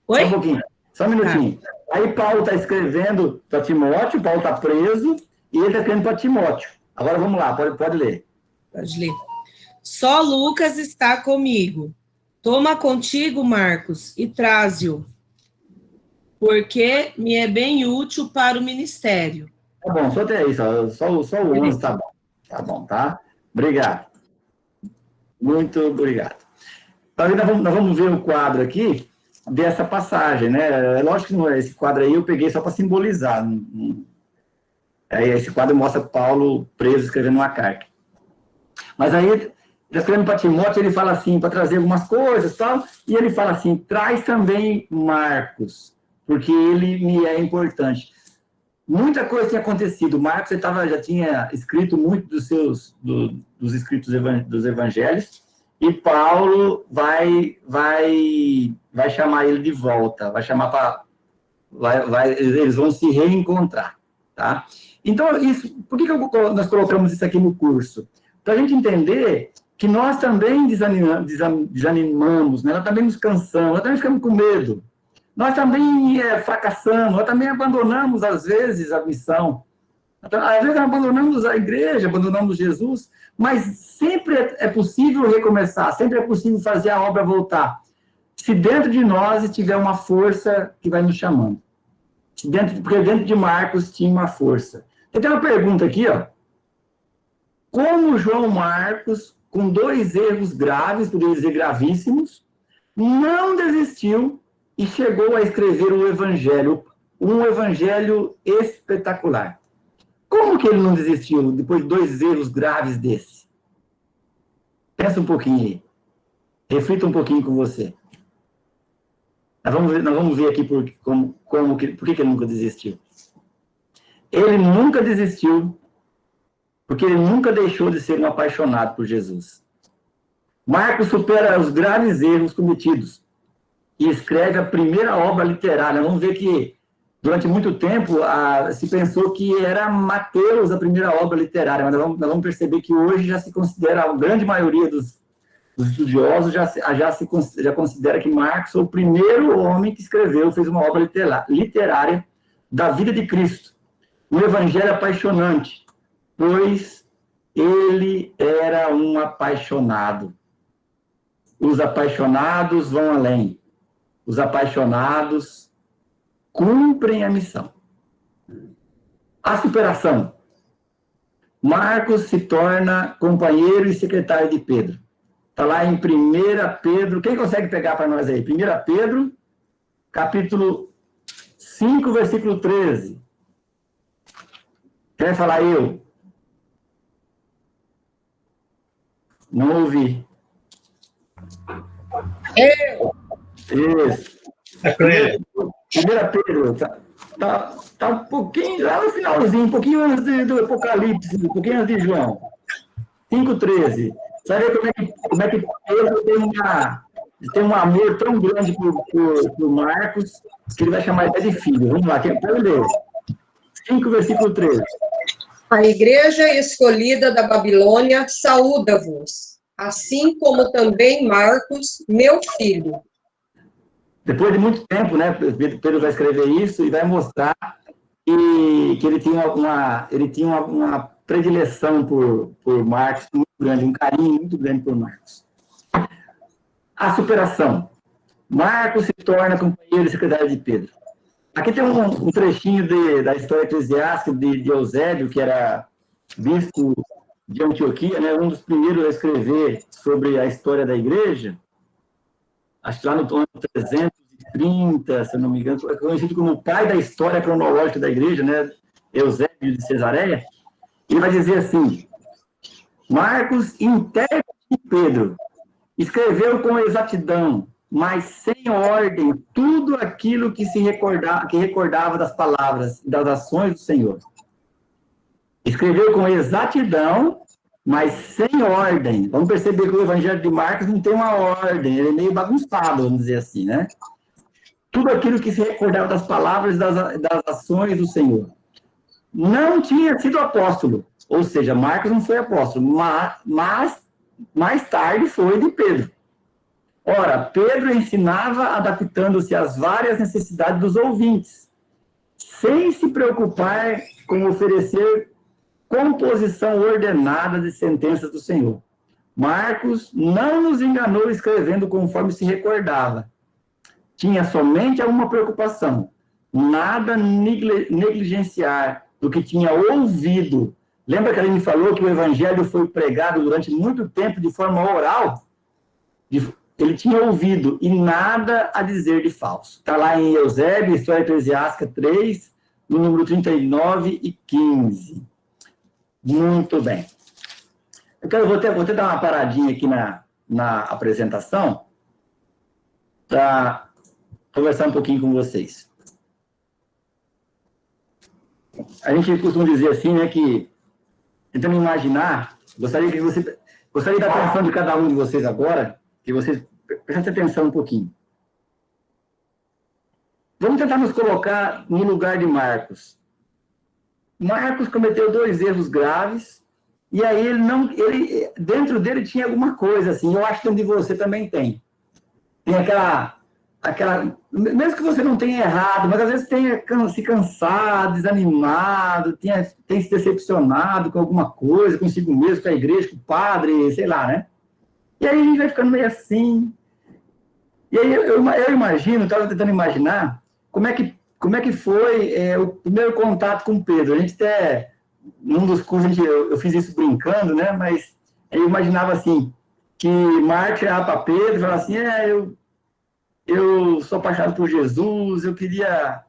Oi? Só um pouquinho, só um minutinho. Tá. Aí Paulo está escrevendo para Timóteo, Paulo está preso, e ele está escrevendo para Timóteo. Agora vamos lá, pode ler. Pode ler. Só Lucas está comigo. Toma contigo, Marcos, e traze-o, porque me é bem útil para o ministério. Tá bom, só até isso, só o 11 tá bom. Tá bom, tá? Obrigado. Muito obrigado. Então, nós vamos ver o quadro aqui dessa passagem, né? É lógico que esse quadro aí eu peguei só para simbolizar. Esse quadro mostra Paulo preso escrevendo uma carta. Mas aí, escrevendo para Timóteo, ele fala assim, para trazer algumas coisas e tal, e ele fala assim, traz também Marcos, porque ele me é importante. Muita coisa tinha acontecido. Marcos já tinha escrito muito dos escritos dos evangelhos, e Paulo vai chamar ele de volta, vai chamar para... eles vão se reencontrar, tá? Então, por que nós colocamos isso aqui no curso? Para a gente entender que nós também desanimamos, né? Nós também nos cansamos, nós também ficamos com medo. Nós também fracassamos, nós também abandonamos, às vezes, a missão. Às vezes, abandonamos a igreja, abandonamos Jesus, mas sempre é possível recomeçar, sempre é possível fazer a obra voltar. Se dentro de nós estiver uma força que vai nos chamando. Porque dentro de Marcos tinha uma força. Tem uma pergunta aqui, ó. Como João Marcos, com 2 erros graves, poderia dizer gravíssimos, não desistiu e chegou a escrever um evangelho espetacular. Como que ele não desistiu depois de 2 erros graves desses? Pensa um pouquinho aí. Reflita um pouquinho com você. Nós vamos ver aqui por que ele nunca desistiu. Ele nunca desistiu porque ele nunca deixou de ser um apaixonado por Jesus. Marcos supera os graves erros cometidos e escreve a primeira obra literária. Vamos ver que, durante muito tempo, se pensou que era Mateus a primeira obra literária, mas nós vamos perceber que hoje já se considera, a grande maioria dos estudiosos já considera que Marcos foi o primeiro homem que fez uma obra literária da vida de Cristo. Um evangelho apaixonante, pois ele era um apaixonado. Os apaixonados vão além. Os apaixonados cumprem a missão. A superação. Marcos se torna companheiro e secretário de Pedro. Está lá em 1 Pedro. Quem consegue pegar para nós aí? 1 Pedro, capítulo 5, versículo 13. Quer falar eu? Não ouvi. Isso. 1 Pedro, tá um pouquinho, lá no finalzinho, um pouquinho antes do Apocalipse, um pouquinho antes de João. 5,13. Sabe como é que Pedro tem um amor tão grande por Marcos, que ele vai chamar até de filho. Vamos lá, quero ler. 5, versículo 13. A igreja escolhida da Babilônia saúda-vos, assim como também Marcos, meu filho. Depois de muito tempo, né, Pedro vai escrever isso e vai mostrar que ele tinha uma predileção por Marcos muito grande, um carinho muito grande por Marcos. A superação. Marcos se torna companheiro e secretário de Pedro. Aqui tem um trechinho da história eclesiástica de Eusébio, que era bispo de Antioquia, né, um dos primeiros a escrever sobre a história da igreja. Acho que lá no ano 330, se eu não me engano, é conhecido como o pai da história cronológica da igreja, né, Eusébio de Cesareia. Ele vai dizer assim: Marcos, intérprete de Pedro, escreveu com exatidão, mas sem ordem, tudo aquilo que recordava das palavras e das ações do Senhor. Escreveu com exatidão, mas sem ordem. Vamos perceber que o Evangelho de Marcos não tem uma ordem, ele é meio bagunçado, vamos dizer assim, né? Tudo aquilo que se recordava das palavras e das ações do Senhor. Não tinha sido apóstolo, ou seja, Marcos não foi apóstolo, mas mais tarde foi de Pedro. Ora, Pedro ensinava adaptando-se às várias necessidades dos ouvintes, sem se preocupar com oferecer composição ordenada de sentenças do Senhor. Marcos não nos enganou escrevendo conforme se recordava. Tinha somente uma preocupação: nada negligenciar do que tinha ouvido. Lembra que ele me falou que o evangelho foi pregado durante muito tempo de forma oral? Ele tinha ouvido e nada a dizer de falso. Está lá em Eusébio, História Eclesiástica 3, no número 39 e 15. Muito bem. Vou até dar uma paradinha aqui na apresentação para conversar um pouquinho com vocês. A gente costuma dizer assim, né, que tentando imaginar, gostaria da atenção de cada um de vocês agora, que vocês prestem atenção um pouquinho. Vamos tentar nos colocar no lugar de Marcos. Marcos cometeu 2 erros graves, e aí dentro dele tinha alguma coisa, assim, eu acho que dentro de você também tem. Tem aquela, mesmo que você não tenha errado, mas às vezes tenha se cansado, desanimado, tenha se decepcionado com alguma coisa, consigo mesmo, com a igreja, com o padre, sei lá, né? E aí a gente vai ficando meio assim. E aí eu imagino, estava tentando imaginar, como é que foi o primeiro contato com Pedro. A gente até, num dos cursos, eu fiz isso brincando, né? Mas eu imaginava assim, que Marcos chegava para Pedro e falava assim, eu sou apaixonado por Jesus, eu queria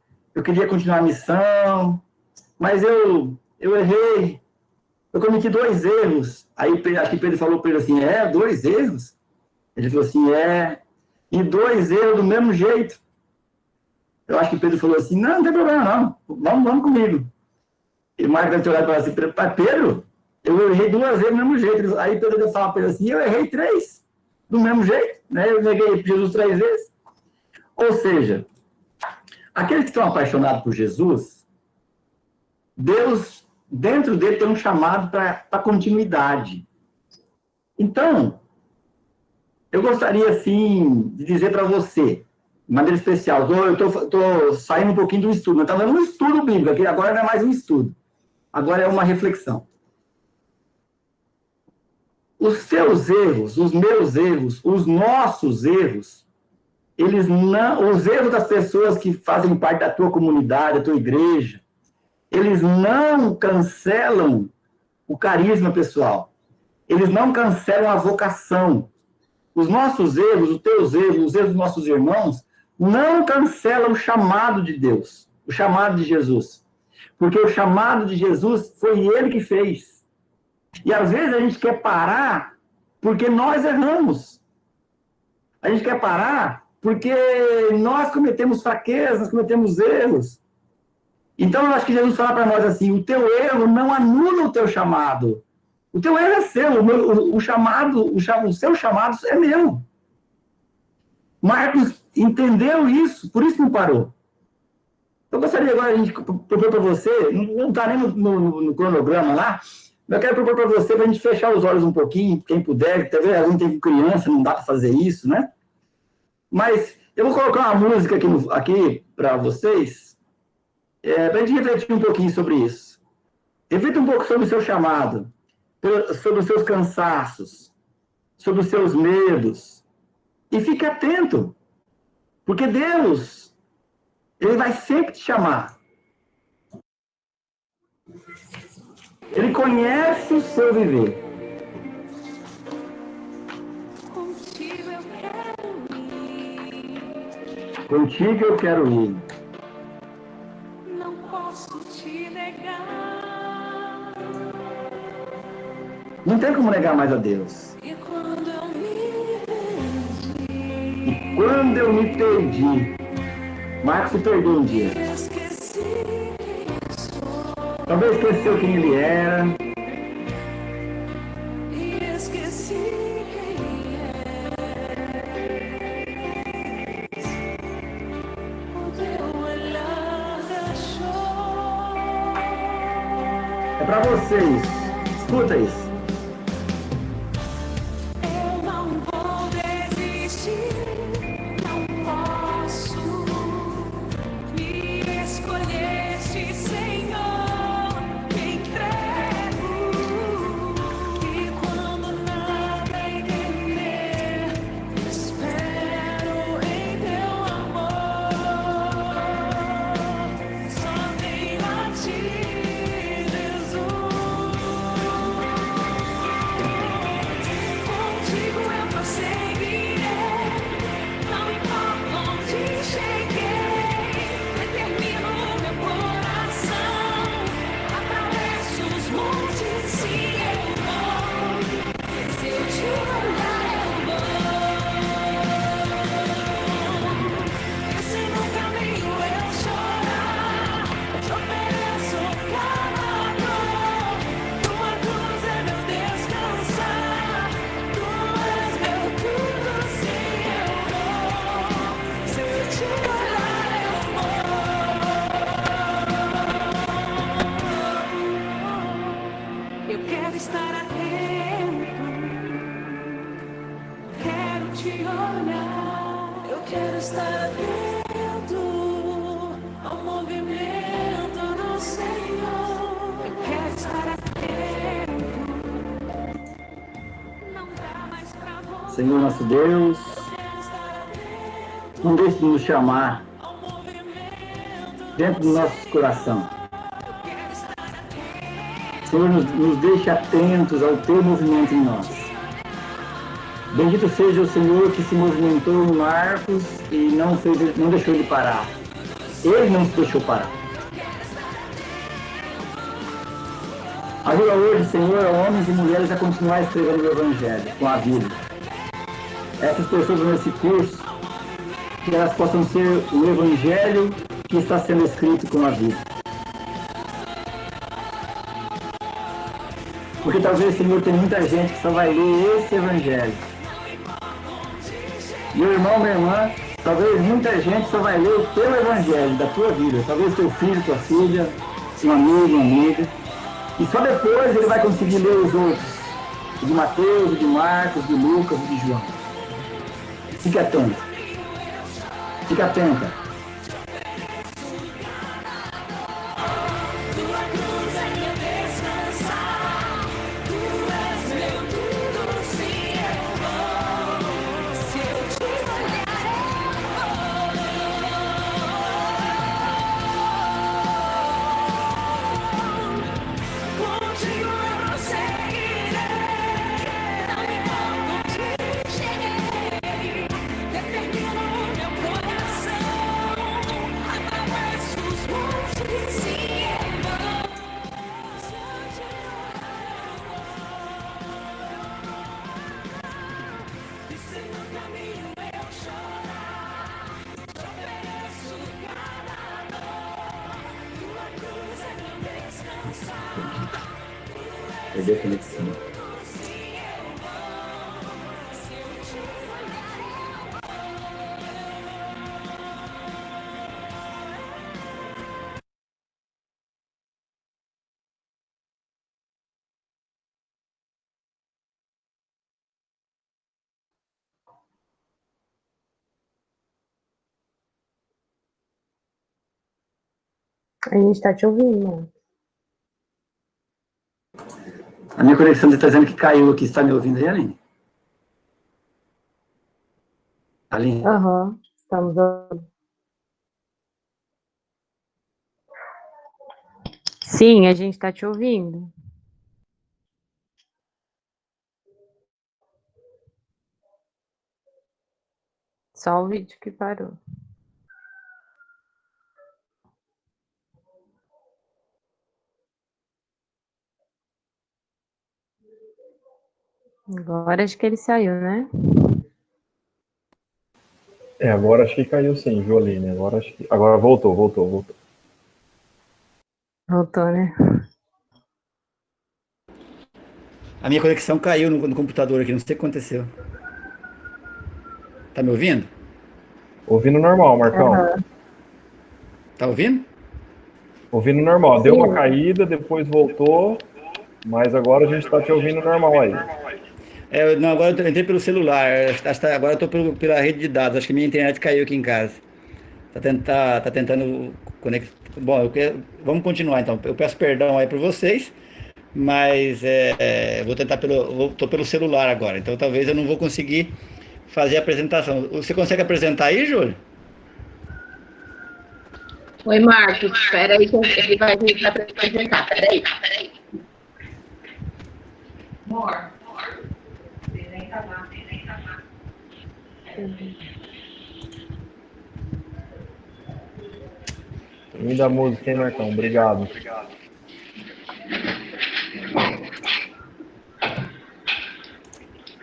continuar a missão, mas eu errei, eu cometi 2 erros. Aí acho que Pedro falou para ele assim, 2 erros? Ele falou assim, e 2 erros do mesmo jeito. Eu acho que Pedro falou assim, não tem problema não, vamos comigo. E Marcos deve ter olhado para ele assim, Pedro, eu errei 2 vezes do mesmo jeito. Aí Pedro deve falar para ele assim, eu errei 3 do mesmo jeito, né? Eu neguei Jesus 3 vezes. Ou seja, aqueles que estão apaixonados por Jesus, Deus, dentro dele, tem um chamado para continuidade. Então, eu gostaria, assim, de dizer para você, de maneira especial, eu estou saindo um pouquinho do estudo, mas estamos dando um estudo bíblico, aqui agora não é mais um estudo, agora é uma reflexão. Os seus erros, os meus erros, os nossos erros, os erros das pessoas que fazem parte da tua comunidade, da tua igreja, eles não cancelam o carisma pessoal. Eles não cancelam a vocação. os nossos erros, os teus erros, os erros dos nossos irmãos, não cancelam o chamado de Deus, o chamado de Jesus. Porque o chamado de Jesus foi ele que fez. E às vezes a gente quer parar porque nós erramos. A gente quer parar porque nós cometemos fraquezas, nós cometemos erros. Então, eu acho que Jesus fala para nós assim, o teu erro não anula o teu chamado. O teu erro é seu, o seu chamado é meu. Marcos entendeu isso, por isso não parou. Eu gostaria agora de propor para você, não está nem no cronograma lá, mas eu quero propor para você, para a gente fechar os olhos um pouquinho, quem puder, talvez alguém tem criança, não dá para fazer isso, né? Mas eu vou colocar uma música aqui para vocês, para a gente refletir um pouquinho sobre isso. Reflita um pouco sobre o seu chamado, sobre os seus cansaços, sobre os seus medos. E fique atento, porque Deus, Ele vai sempre te chamar. Ele conhece o seu viver. Contigo eu quero ir. Não posso te negar. Não tem como negar mais a Deus. E quando eu me perdi, Marcos se perdeu um dia. Talvez esqueceu quem ele era. É para vocês. Escuta isso. Eu não vou desistir, não posso. Me escolheste, Senhor, me entrego. E quando nada entender, espero em teu amor. Só tenho a ti. Eu quero estar atento, quero te olhar. Eu quero estar atento ao movimento do Senhor. Eu quero estar atento. Não dá mais pra voltar. Senhor nosso Deus, não deixe de nos chamar dentro do nosso coração. Senhor, nos deixe atentos ao teu movimento em nós. Bendito seja o Senhor que se movimentou em Marcos e não deixou ele parar. Ele não se deixou parar. Ajuda hoje, Senhor, homens e mulheres a continuar escrevendo o Evangelho com a vida. Essas pessoas nesse curso, que elas possam ser o Evangelho que está sendo escrito com a vida. Porque talvez, Senhor, tem muita gente que só vai ler esse Evangelho. Meu irmão, minha irmã, talvez muita gente só vai ler o teu Evangelho, da tua vida. Talvez teu filho, tua filha, um amigo, uma amiga. E só depois ele vai conseguir ler os outros. O de Mateus, o de Marcos, o de Lucas, o de João. Fique atento. Fique atenta. Contigo eu prosseguirei, não me importa onde cheguei. perder a conexão. A gente está te ouvindo. A minha conexão está dizendo que caiu aqui. Você está me ouvindo aí, Aline? Aline? Aham, estamos ouvindo. Sim, a gente está te ouvindo. Só o vídeo que parou. Agora acho que ele saiu, né? Agora acho que caiu sim, viu, Aline? Agora voltou. Voltou, né? A minha conexão caiu no computador aqui, não sei o que aconteceu. Tá me ouvindo? Ouvindo normal, Marcão. Uhum. Tá ouvindo? Ouvindo normal. Deu uma caída, depois voltou, mas agora a gente está te ouvindo normal aí. Não, agora eu entrei pelo celular, agora eu estou pela rede de dados, acho que minha internet caiu aqui em casa. Tá tentando conectar. Bom, vamos continuar então. Eu peço perdão aí para vocês, mas vou tentar estou pelo celular agora, então talvez eu não vou conseguir fazer a apresentação. Você consegue apresentar aí, Júlio? Oi, Marcos, espera aí que ele vai tentar apresentar, peraí. Amor. Linda a música, hein, Marcão? Obrigado.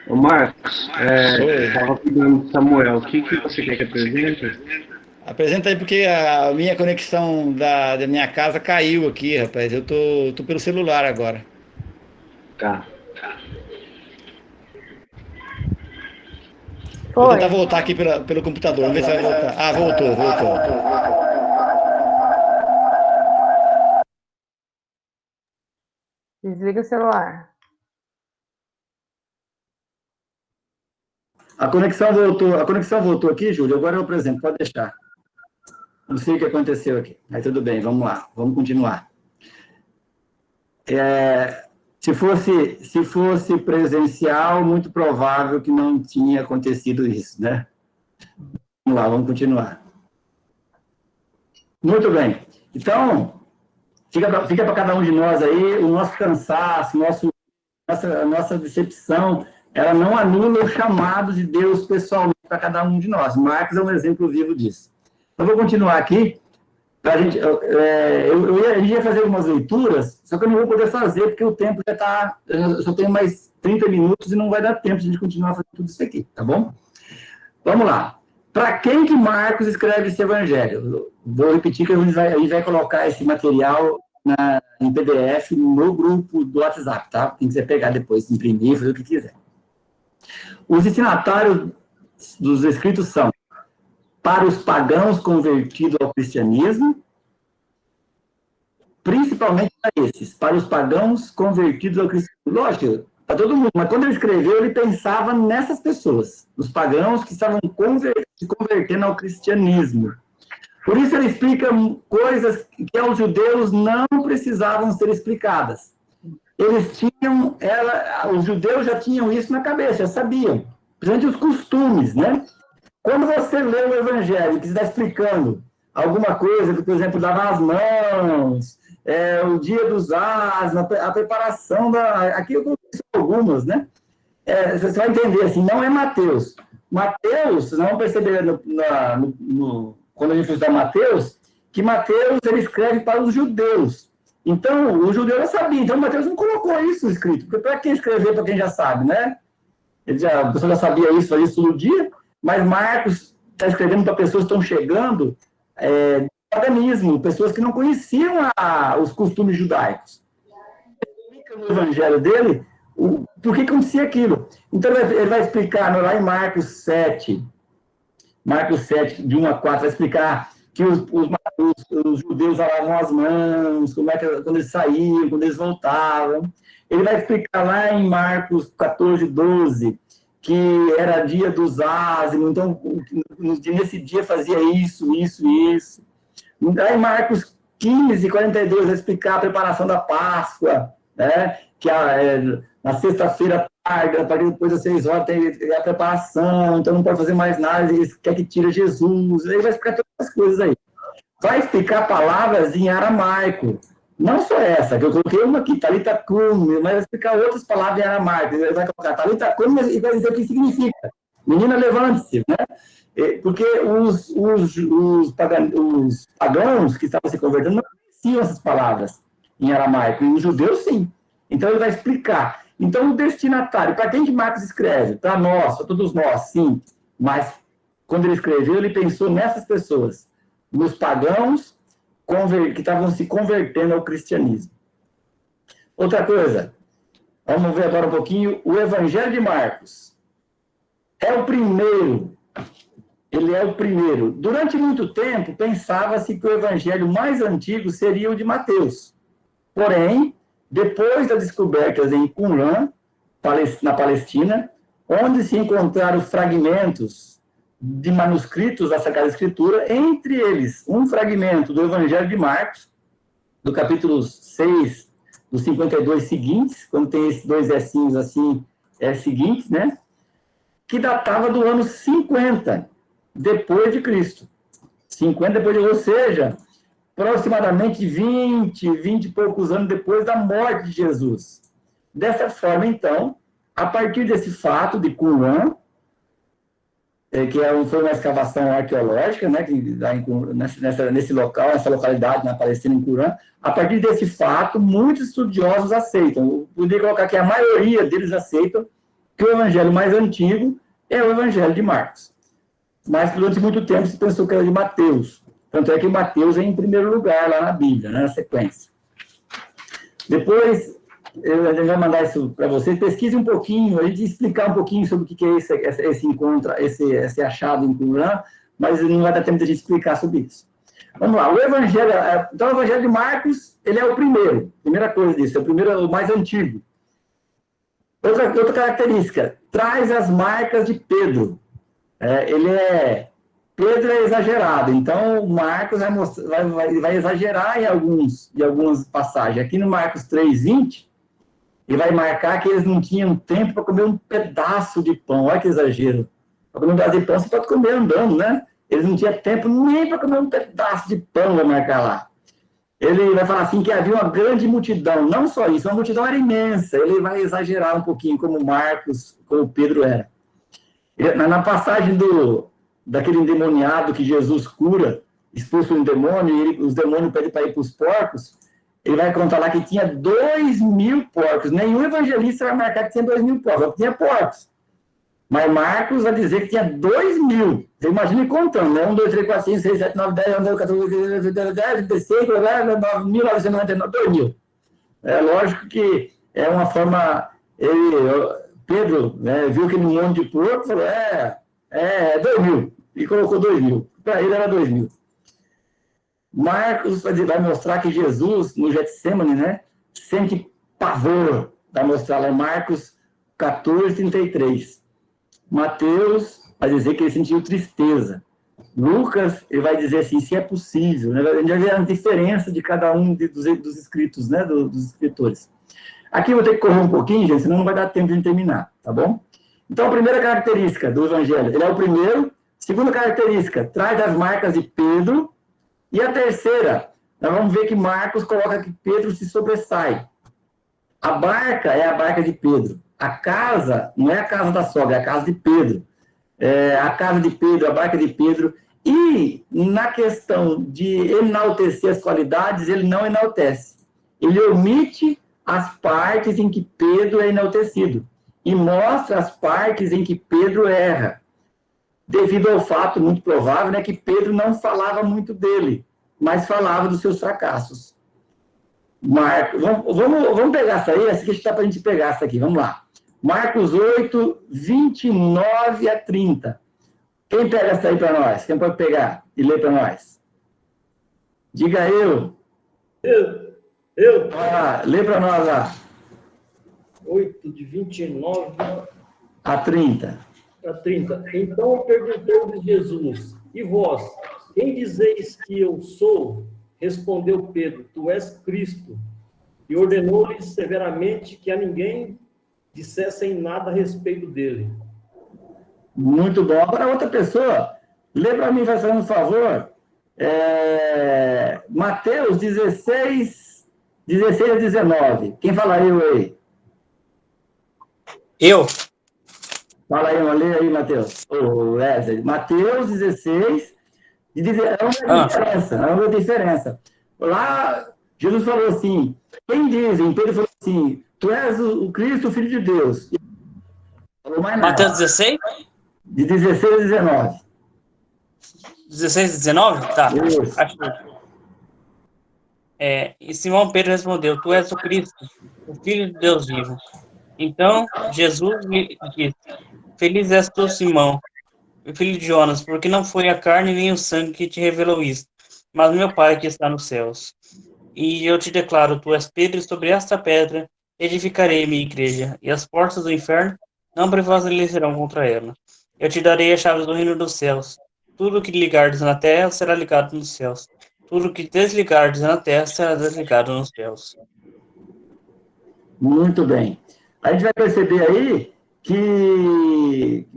Ô, Marcos, estava pedindo Samuel, o que você quer que apresente? Apresenta aí, porque a minha conexão da minha casa caiu aqui, rapaz. Eu tô pelo celular agora. Tá. Vou tentar voltar aqui pelo computador, vamos ver se vai voltar. Ah, voltou. Desliga o celular. A conexão voltou aqui, Júlio. Agora eu apresento, pode deixar. Não sei o que aconteceu aqui. Mas tudo bem, vamos lá, vamos continuar. Se fosse presencial, muito provável que não tinha acontecido isso, né? Vamos lá, vamos continuar. Muito bem. Então, fica para cada um de nós aí, o nosso cansaço, nossa decepção, ela não anula o chamado de Deus pessoalmente para cada um de nós. Marcos é um exemplo vivo disso. Eu vou continuar aqui. A gente ia fazer algumas leituras, só que eu não vou poder fazer, porque o tempo já está... Eu só tenho mais 30 minutos e não vai dar tempo de a gente continuar fazendo tudo isso aqui, tá bom? Vamos lá. Para quem que Marcos escreve esse evangelho? Vou repetir que a gente vai colocar esse material em PDF no grupo do WhatsApp, tá? Quem quiser pegar depois, imprimir, fazer o que quiser. Os destinatários dos escritos são para os pagãos convertidos ao cristianismo, principalmente para esses, para os pagãos convertidos ao cristianismo. Lógico, para todo mundo, mas quando ele escreveu, ele pensava nessas pessoas, os pagãos que estavam se convertendo ao cristianismo. Por isso ele explica coisas que aos judeus não precisavam ser explicadas. Os judeus já tinham isso na cabeça, já sabiam, principalmente os costumes, né? Quando você lê o Evangelho, que está explicando alguma coisa, por exemplo, lavar as mãos, o dia dos asnos, a preparação aqui eu conheço algumas, né? Você vai entender, assim, não é Mateus. Mateus, vocês vão perceber quando a gente estudar Mateus, que Mateus ele escreve para os judeus. Então, o judeu já sabia, então Mateus não colocou isso escrito, porque para quem escrever, para quem já sabe, né? A pessoa já sabia isso no dia. Mas Marcos está escrevendo para pessoas que estão chegando do paganismo, pessoas que não conheciam os costumes judaicos. no evangelho dele por que acontecia aquilo. Então, ele vai explicar lá em Marcos 7, de 1 a 4, vai explicar que os judeus lavavam as mãos, quando eles saíam, quando eles voltavam. Ele vai explicar lá em Marcos 14, 12, que era dia dos ázimos, então, nesse dia fazia isso. Aí em Marcos 15, 42, vai explicar a preparação da Páscoa, né? Que na sexta-feira tarde, a partir depois das 6 horas, tem a preparação, então não pode fazer mais nada, ele quer que tire Jesus. Ele vai explicar todas as coisas aí. Vai explicar palavras em aramaico. Não só essa, que eu coloquei uma aqui, Talita Kum, mas vai explicar outras palavras em aramaico. Ele vai colocar Talita Kum e vai dizer o que significa. Menina, levante-se, né? Porque os pagãos que estavam se convertendo não conheciam essas palavras em aramaico, e os judeus sim. Então ele vai explicar. Então o destinatário, para quem que Marcos escreve? Para nós, para todos nós, sim. Mas quando ele escreveu, ele pensou nessas pessoas, nos pagãos que estavam se convertendo ao cristianismo. Outra coisa, vamos ver agora um pouquinho, o Evangelho de Marcos é o primeiro, ele é o primeiro. Durante muito tempo, pensava-se que o evangelho mais antigo seria o de Mateus. Porém, depois das descobertas em Qumran, na Palestina, onde se encontraram fragmentos de manuscritos da Sagrada Escritura, entre eles um fragmento do Evangelho de Marcos, do capítulo 6, dos 52 seguintes, quando tem esses dois essinhos assim, seguintes, né? Que datava do ano 50 depois de Cristo. 50 depois de, ou seja, aproximadamente 20 e poucos anos depois da morte de Jesus. Dessa forma, então, a partir desse fato de Qumran, que foi uma escavação arqueológica, né, nesse local, nessa localidade na Palestina, em Qumran, a partir desse fato, muitos estudiosos aceitam. Eu poderia colocar que a maioria deles aceitam que o evangelho mais antigo é o Evangelho de Marcos. Mas durante muito tempo se pensou que era de Mateus. Tanto é que Mateus é em primeiro lugar lá na Bíblia, né, na sequência. Depois, eu vou mandar isso para vocês. Pesquise um pouquinho, a gente explicar um pouquinho sobre o que é esse encontro, esse achado em Qumran, mas não vai dar tempo de a gente explicar sobre isso. Vamos lá, o Evangelho, então o Evangelho de Marcos, ele é o primeiro, primeira coisa disso, é o mais antigo. Outra característica, traz as marcas de Pedro. Pedro é exagerado, então Marcos vai exagerar em algumas passagens. Aqui no Marcos 3:20, ele vai marcar que eles não tinham tempo para comer um pedaço de pão. Olha que exagero. Para comer um pedaço de pão, você pode comer andando, né? Eles não tinham tempo nem para comer um pedaço de pão, vai marcar lá. Ele vai falar assim que havia uma grande multidão. Não só isso, a multidão era imensa. Ele vai exagerar um pouquinho como Marcos, como Pedro era. Na passagem daquele endemoniado que Jesus cura, expulsa um demônio, e os demônios pedem para ir para os porcos, ele vai contar lá que tinha 2.000 porcos. Nenhum evangelista vai marcar que tinha 2.000 porcos, tinha porcos. Mas Marcos vai dizer que tinha 2.000. Você imagina contando, né? 1, 2, 3, 4, 5, 6, 7, 9, 10, 11, 12, 14, 10, 16, 1999, 2.000. É lógico que é uma forma... Pedro, né, viu aquele monte de porco e falou, 2.000. E colocou 2.000. Para ele era 2.000. Marcos vai mostrar que Jesus, no Getsemane, né, sente pavor. Vai mostrar lá em Marcos 14:33. Mateus vai dizer que ele sentiu tristeza. Lucas, ele vai dizer assim, se é possível. Né? A gente vai ver a diferença de cada um dos escritos, né, dos escritores. Aqui eu vou ter que correr um pouquinho, gente, senão não vai dar tempo de terminar, tá bom? Então, a primeira característica do Evangelho, ele é o primeiro. Segunda característica, traz as marcas de Pedro. E a terceira, nós vamos ver que Marcos coloca que Pedro se sobressai. A barca é a barca de Pedro. A casa não é a casa da sogra, é a casa de Pedro. A casa de Pedro, a barca de Pedro. E na questão de enaltecer as qualidades, ele não enaltece. Ele omite as partes em que Pedro é enaltecido e mostra as partes em que Pedro erra, devido ao fato muito provável, né, que Pedro não falava muito dele, mas falava dos seus fracassos. Vamos pegar essa aí, essa aqui está para a gente pegar essa aqui, vamos lá. Marcos 8, 29 a 30. Quem pega essa aí para nós? Quem pode pegar e ler para nós? Diga eu. Eu. Lê para nós lá. 8 de 29 a 30. A 30. Então perguntou-lhes Jesus, e vós, quem dizeis que eu sou? Respondeu Pedro, tu és Cristo. E ordenou-lhes severamente que a ninguém dissessem nada a respeito dele. Muito bom. Agora outra pessoa, lê para mim, vai fazer um favor. Mateus 16 a 19. Quem fala aí? Eu. Fala aí, lê aí, Mateus. Wesley. Mateus 16. É uma diferença. Lá, Jesus falou assim, quem dizem? Pedro falou assim, tu és o Cristo, o Filho de Deus. Falou mais nada. Mateus 16? De 16 a 19. 16 a 19? Tá. Acho que... E Simão Pedro respondeu, tu és o Cristo, o Filho de Deus vivo. Então, Jesus lhe disse, feliz és tu, Simão, filho de Jonas, porque não foi a carne nem o sangue que te revelou isso, mas meu Pai que está nos céus. E eu te declaro, tu és Pedro, e sobre esta pedra edificarei minha igreja, e as portas do inferno não prevalecerão contra ela. Eu te darei as chaves do reino dos céus. Tudo que ligardes na terra será ligado nos céus. Tudo que desligardes na terra será desligado nos céus. Muito bem. A gente vai perceber aí que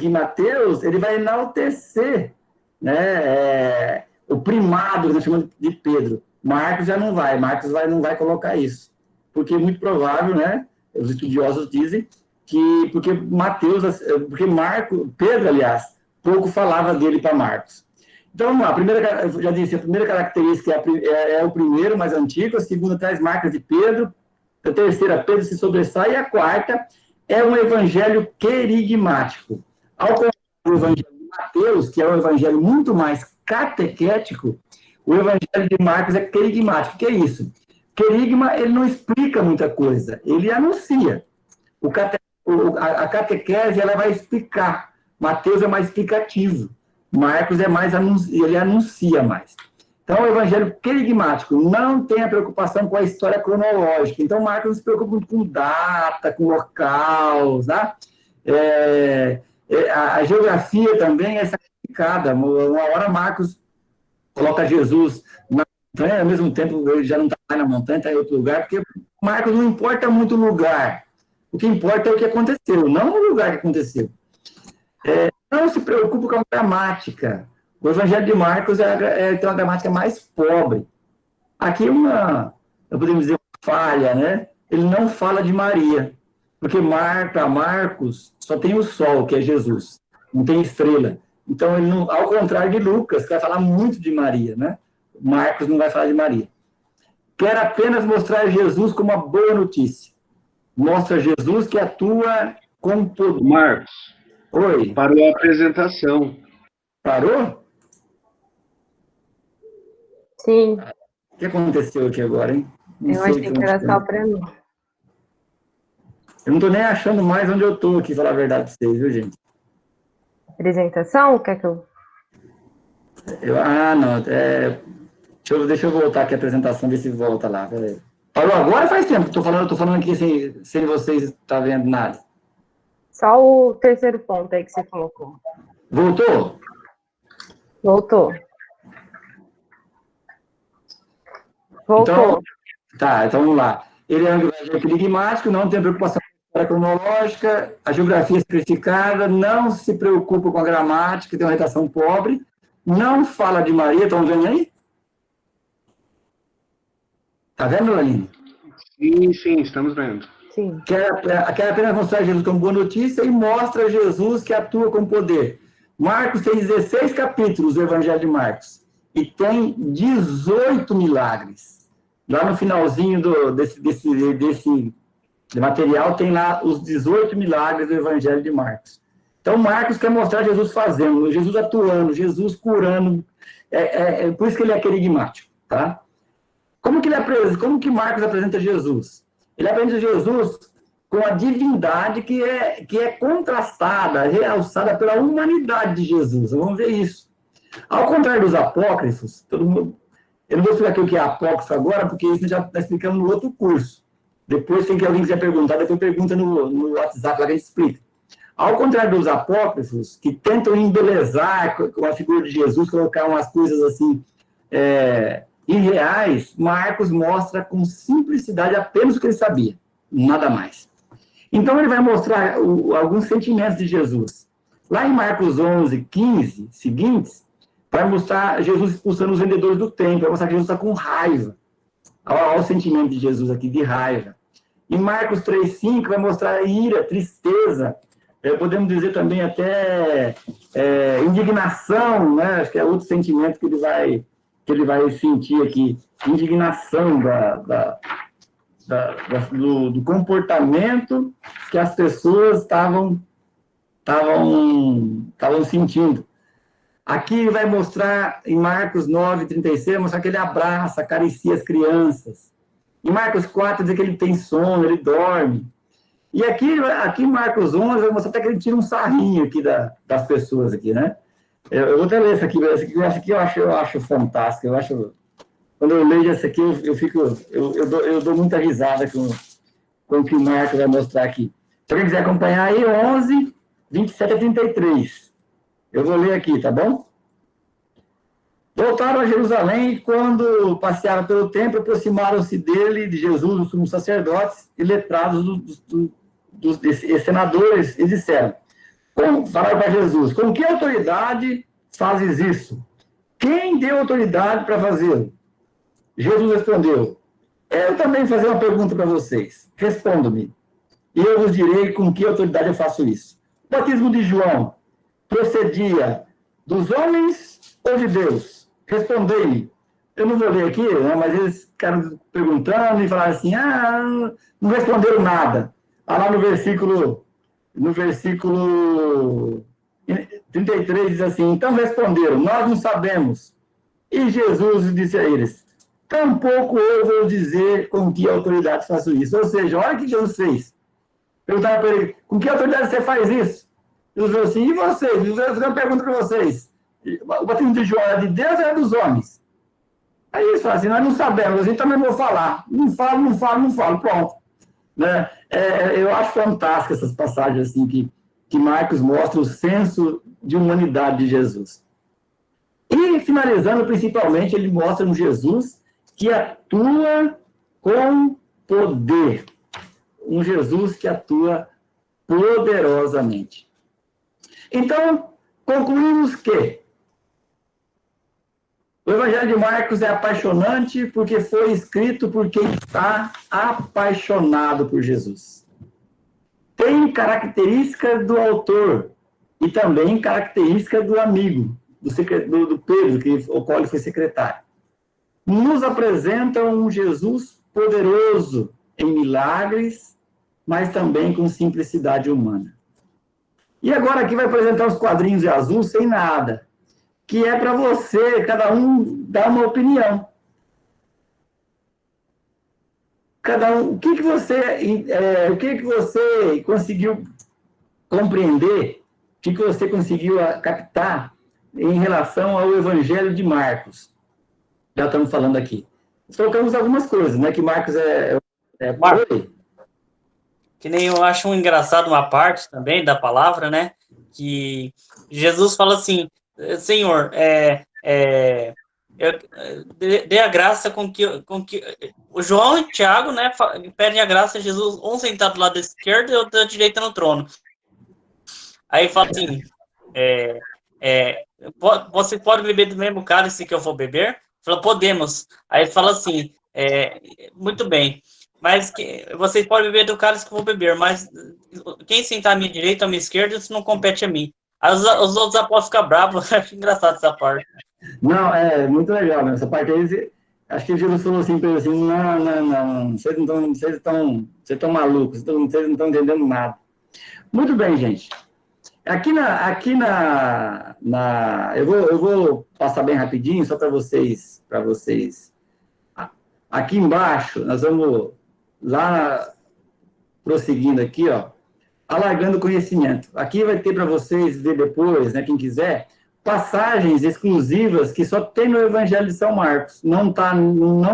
Mateus ele vai enaltecer, né, o primado que nós chamamos de Pedro. Marcos já não vai. Marcos não vai colocar isso. Porque é muito provável, né, os estudiosos dizem, porque Pedro, aliás, pouco falava dele para Marcos. Então, vamos lá. Eu já disse, a primeira característica é o primeiro, mais antigo. A segunda traz marcas de Pedro. A terceira, Pedro se sobressai. E a quarta é um evangelho querigmático. Ao contrário do evangelho de Mateus, que é um evangelho muito mais catequético, o evangelho de Marcos é querigmático. O que é isso? Querigma, ele não explica muita coisa, ele anuncia. A catequese, ela vai explicar. Mateus é mais explicativo. Marcos é mais, ele anuncia mais. Então, o evangelho querigmático não tem a preocupação com a história cronológica. Então, Marcos não se preocupa muito com data, com locais, tá? A geografia também é sacrificada. Uma hora Marcos coloca Jesus na montanha, ao mesmo tempo ele já não está mais na montanha, está em outro lugar, porque Marcos não importa muito o lugar. O que importa é o que aconteceu, não o lugar que aconteceu. Não se preocupe com a gramática. O Evangelho de Marcos tem uma gramática mais pobre. Aqui podemos dizer, uma falha, né? Ele não fala de Maria, porque para Marcos só tem o sol, que é Jesus, não tem estrela. Então, ele não, ao contrário de Lucas, que vai falar muito de Maria, né? Marcos não vai falar de Maria. Quer apenas mostrar Jesus como uma boa notícia. Mostra Jesus que atua com poder. Marcos. Oi. Parou a apresentação. Parou? Sim. O que aconteceu aqui agora, hein? Eu achei que era só para mim. Eu não estou nem achando mais onde eu estou aqui, falar a verdade para vocês, viu, gente? Apresentação? Quer que eu... não. Deixa eu voltar aqui a apresentação, ver se volta lá. Peraí. Parou agora? Faz tempo que eu tô falando aqui sem vocês estar vendo nada. Só o terceiro ponto aí que você colocou. Voltou? Voltou. Então vamos lá. Ele é um evangelho querigmático, não tem preocupação com a história cronológica, a geografia simplificada, não se preocupa com a gramática, tem uma redação pobre, não fala de Maria, estão vendo aí? Está vendo, Aline? Sim, estamos vendo. Sim. Quer apenas mostrar Jesus como boa notícia e mostra Jesus que atua com poder. Marcos tem 16 capítulos, o Evangelho de Marcos, e tem 18 milagres. Lá no finalzinho desse material tem lá os 18 milagres do Evangelho de Marcos. Então, Marcos quer mostrar Jesus fazendo, Jesus atuando, Jesus curando. Por isso que ele é querigmático, tá? Como que Marcos apresenta Jesus? Ele apresenta Jesus com a divindade que é contrastada, realçada pela humanidade de Jesus. Vamos ver isso. Ao contrário dos apócrifos, todo mundo, eu não vou explicar aqui o que é apócrifo agora, porque isso já está explicando no outro curso. Depois, tem que alguém quiser perguntar, depois pergunta no WhatsApp, lá que a gente explica. Ao contrário dos apócrifos, que tentam embelezar com a figura de Jesus, colocar umas coisas assim irreais, Marcos mostra com simplicidade apenas o que ele sabia, nada mais. Então, ele vai mostrar alguns sentimentos de Jesus. Lá em Marcos 11, 15, seguintes, vai mostrar Jesus expulsando os vendedores do templo, vai mostrar que Jesus está com raiva. Olha o sentimento de Jesus aqui, de raiva. Em Marcos 3, 5, vai mostrar ira, tristeza, podemos dizer também até indignação, né? Acho que é outro sentimento que ele vai sentir aqui, indignação do comportamento que as pessoas estavam sentindo. Aqui vai mostrar, em Marcos 9, 36, mostrar que ele abraça, acaricia as crianças. Em Marcos 4, diz que ele tem sono, ele dorme. E aqui em Marcos 11, vai mostrar até que ele tira um sarrinho aqui das pessoas aqui, né? Eu vou até ler essa aqui eu acho fantástico. Quando eu leio essa aqui, eu dou muita risada com o que o Marcos vai mostrar aqui. Se alguém quiser acompanhar aí, 11, 27 a 33. Eu vou ler aqui, tá bom? Voltaram a Jerusalém e, quando passearam pelo templo, aproximaram-se dele, de Jesus, os sumos sacerdotes e letrados dos senadores, e disseram, falaram para Jesus, com que autoridade fazes isso? Quem deu autoridade para fazê-lo? Jesus respondeu, eu também vou fazer uma pergunta para vocês. Respondam-me, e eu vos direi com que autoridade eu faço isso. O batismo de João procedia dos homens ou de Deus? Respondei-me. Eu não vou ler aqui, né, mas eles ficaram perguntando e falaram assim, não responderam nada. Lá no versículo 33 diz assim, então responderam, nós não sabemos. E Jesus disse a eles, tampouco eu vou dizer com que autoridade faço isso. Ou seja, olha o que Jesus fez. Perguntaram para ele, com que autoridade você faz isso? Jesus falou assim, e vocês? Eu vou fazer uma pergunta para vocês. O batismo de João é de Deus ou é dos homens? Aí eles falam assim, nós não sabemos, então eu vou falar. Não falo, pronto. Né? Eu acho fantástica essas passagens assim, que Marcos mostra o senso de humanidade de Jesus. E, finalizando, principalmente, ele mostra um Jesus que atua com poder. Um Jesus que atua poderosamente. Então, concluímos que o Evangelho de Marcos é apaixonante porque foi escrito por quem está apaixonado por Jesus. Tem características do autor e também características do amigo, do Pedro, o qual ele foi secretário. Nos apresentam um Jesus poderoso em milagres, mas também com simplicidade humana. E agora aqui vai apresentar os quadrinhos em azul sem nada, que é para você, cada um, dar uma opinião. Cada um, o que você conseguiu compreender, o que você conseguiu captar em relação ao Evangelho de Marcos? Já estamos falando aqui. Trocamos algumas coisas, né? Que Marcos Marcos, que nem eu acho engraçado uma parte também da palavra, né? Que Jesus fala assim, Senhor, dê a graça com que o João e o Tiago, né, pedem a graça a Jesus, um sentado do lado esquerdo e outro da direita no trono. Aí fala assim, você pode beber do mesmo cálice que eu vou beber? Fala, podemos. Aí fala assim, muito bem, mas vocês podem beber do cálice que eu vou beber, mas quem sentar à minha direita ou à minha esquerda, isso não compete a mim. Aí os outros apóstolos ficam bravos, acho engraçado essa parte. Não, é muito legal, né? Essa parte aí, acho que Jesus falou assim para ele assim, não, vocês estão malucos, vocês não estão entendendo nada. Muito bem, gente. Eu vou passar bem rapidinho, só para vocês Aqui embaixo, nós vamos lá, prosseguindo aqui, ó, alargando o conhecimento. Aqui vai ter para vocês ver depois, né, quem quiser, passagens exclusivas que só tem no Evangelho de São Marcos. Não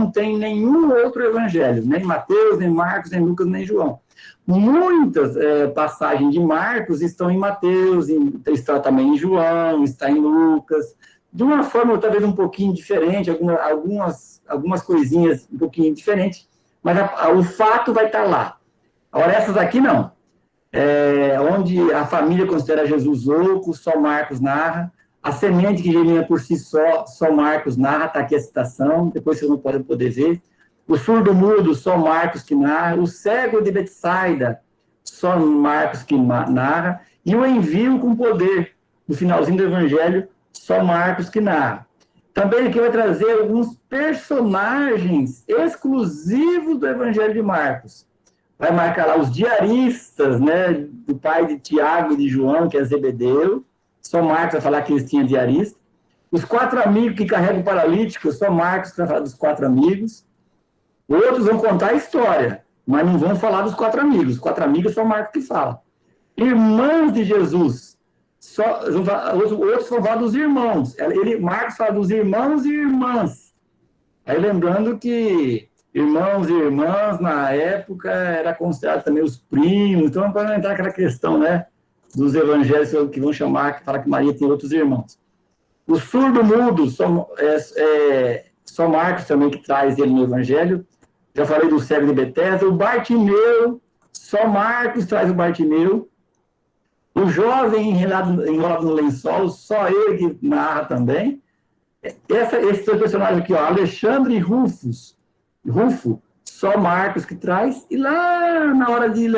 tem nenhum outro evangelho, nem Mateus, nem Marcos, nem Lucas, nem João. Muitas passagens de Marcos estão em Mateus, está também em João, está em Lucas, de uma forma talvez um pouquinho diferente, algumas coisinhas um pouquinho diferentes, mas o fato vai estar lá. Agora, essas aqui não. Onde a família considera Jesus louco, só Marcos narra. A semente que germina por si só Marcos narra, está aqui a citação, depois vocês não podem poder ver. O surdo-mudo, só Marcos que narra. O cego de Betsaida, só Marcos que narra. E o envio com poder, no finalzinho do Evangelho, só Marcos que narra. Também aqui vai trazer alguns personagens exclusivos do Evangelho de Marcos. Vai marcar lá os diaristas, né, do pai de Tiago e de João, que é Zebedeu. Só Marcos vai falar que eles tinham diarista. Os 4 amigos que carregam o paralítico, só Marcos vai falar dos 4 amigos. Outros vão contar a história, mas não vão falar dos 4 amigos. Os 4 amigos só Marcos que fala. Irmãs de Jesus, outros vão falar dos irmãos. Marcos fala dos irmãos e irmãs. Aí lembrando que irmãos e irmãs, na época, era considerado também os primos. Então, para não entrar aquela questão, né, dos evangelhos que vão chamar, que fala que Maria tem outros irmãos. O surdo-mudo, só Marcos também que traz ele no evangelho. Já falei do cego de Betesda. O Bartimeu, só Marcos traz o Bartimeu. O jovem enrolado no lençol, só ele que narra também. Esses 2 personagens aqui, ó, Alexandre e Rufo, só Marcos que traz. E lá na hora de ir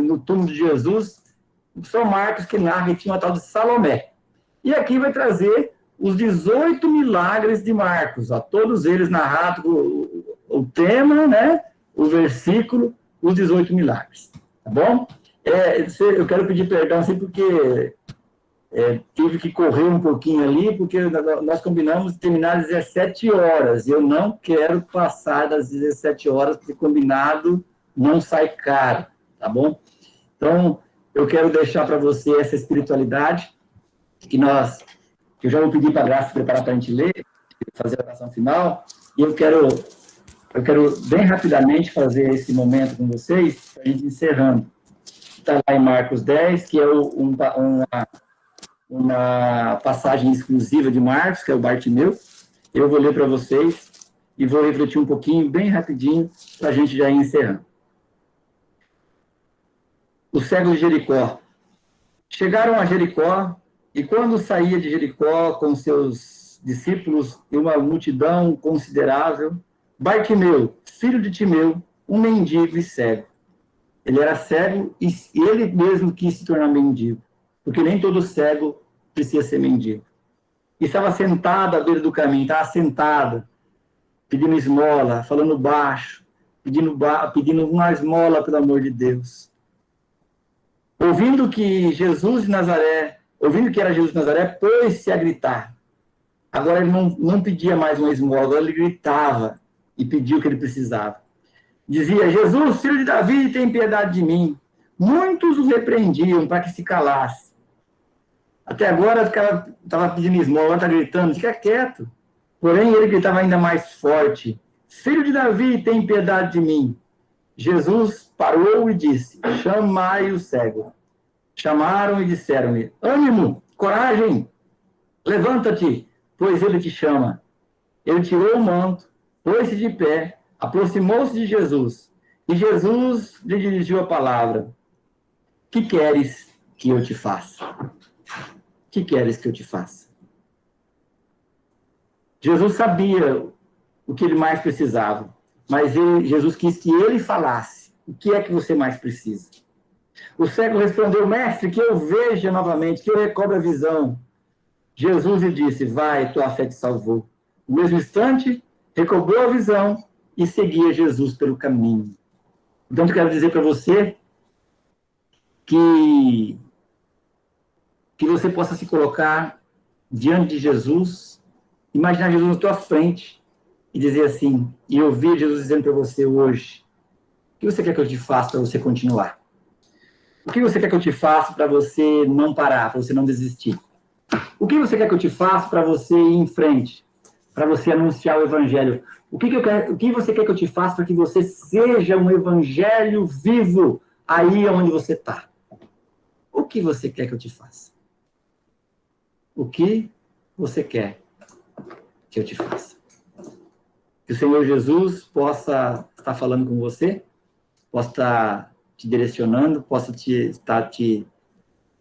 no túmulo de Jesus, só Marcos que narra, e tinha uma tal de Salomé. E aqui vai trazer os 18 milagres de Marcos, ó, todos eles narrados, o tema, né, o versículo, os 18 milagres. Tá bom? Eu quero pedir perdão assim, porque tive que correr um pouquinho ali, porque nós combinamos terminar às 17 horas. Eu não quero passar das 17 horas, porque combinado não sai caro, tá bom? Então, eu quero deixar para você essa espiritualidade que eu já vou pedir para a Graça preparar para a gente ler, fazer a oração final, e eu quero bem rapidamente fazer esse momento com vocês, para a gente encerrando. Está lá em Marcos 10, que é uma passagem exclusiva de Marcos, que é o Bartimeu. Eu vou ler para vocês e vou refletir um pouquinho, bem rapidinho, para a gente já ir encerrando. O cego de Jericó. Chegaram a Jericó, e quando saía de Jericó com seus discípulos e uma multidão considerável, Bartimeu, filho de Timeu, um mendigo e cego. Ele era cego e ele mesmo quis se tornar mendigo, porque nem todo cego precisa ser mendigo. E estava sentado à beira do caminho, estava sentado, pedindo esmola, falando baixo, pedindo uma esmola, pelo amor de Deus. Ouvindo que era Jesus de Nazaré, pôs-se a gritar. Agora ele não pedia mais uma esmola, agora ele gritava e pediu o que ele precisava. Dizia: Jesus, filho de Davi, tem piedade de mim. Muitos o repreendiam para que se calasse. Até agora o cara estava pedindo esmola, agora está gritando: fica quieto. Porém, ele gritava ainda mais forte: Filho de Davi, tem piedade de mim. Jesus parou e disse: chamai o cego. Chamaram e disseram-lhe: ânimo, coragem, levanta-te, pois ele te chama. Ele tirou o manto, pôs-se de pé, aproximou-se de Jesus, e Jesus lhe dirigiu a palavra: que queres que eu te faça? Que queres que eu te faça? Jesus sabia o que ele mais precisava, mas Jesus quis que ele falasse: o que é que você mais precisa? O cego respondeu: mestre, que eu veja novamente, que eu recobre a visão. Jesus lhe disse: vai, tua fé te salvou. No mesmo instante, recobrou a visão e seguia Jesus pelo caminho. Então, eu quero dizer para você que você possa se colocar diante de Jesus imaginar Jesus na tua frente e dizer assim, e ouvir Jesus dizendo para você hoje, o que você quer que eu te faça para você continuar? O que você quer que eu te faça para você não parar, para você não desistir? O que você quer que eu te faça para você ir em frente, para você anunciar o evangelho? O que você quer que eu te faça para que você seja um evangelho vivo aí onde você está? O que você quer que eu te faça? O que você quer que eu te faça? Que o Senhor Jesus possa estar falando com você, possa estar te direcionando, possa estar te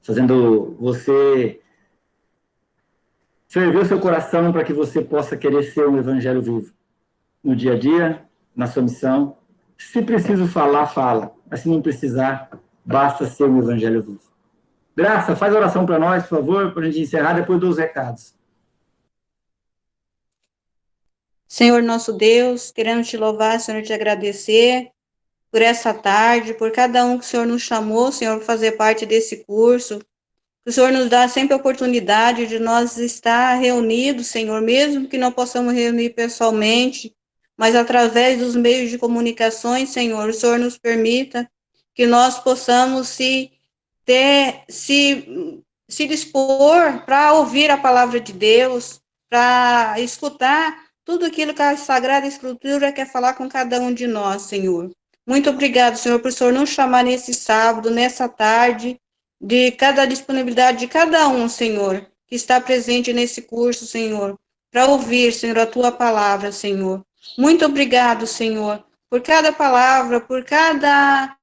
fazendo você ferver o seu coração para que você possa querer ser um evangelho vivo. No dia a dia, na sua missão. Se preciso falar, fala. Mas se não precisar, basta ser um evangelho vivo. Graça, faz oração para nós, por favor, para a gente encerrar, depois dos recados. Senhor nosso Deus, queremos te louvar, Senhor, te agradecer por essa tarde, por cada um que o Senhor nos chamou, Senhor, para fazer parte desse curso. Que o Senhor nos dá sempre a oportunidade de nós estar reunidos, Senhor, mesmo que não possamos reunir pessoalmente, mas através dos meios de comunicações, Senhor, o Senhor nos permita que nós possamos se dispor para ouvir a palavra de Deus, para escutar tudo aquilo que a Sagrada Escritura quer falar com cada um de nós, Senhor. Muito obrigado, Senhor, por o Senhor nos chamar nesse sábado, nessa tarde, de cada disponibilidade de cada um, Senhor, que está presente nesse curso, Senhor, para ouvir, Senhor, a Tua palavra, Senhor. Muito obrigado, Senhor, por cada palavra, por cada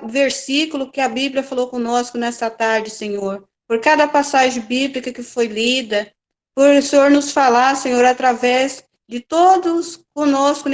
versículo que a Bíblia falou conosco nessa tarde, Senhor, por cada passagem bíblica que foi lida, por o Senhor nos falar, Senhor, através de todos conosco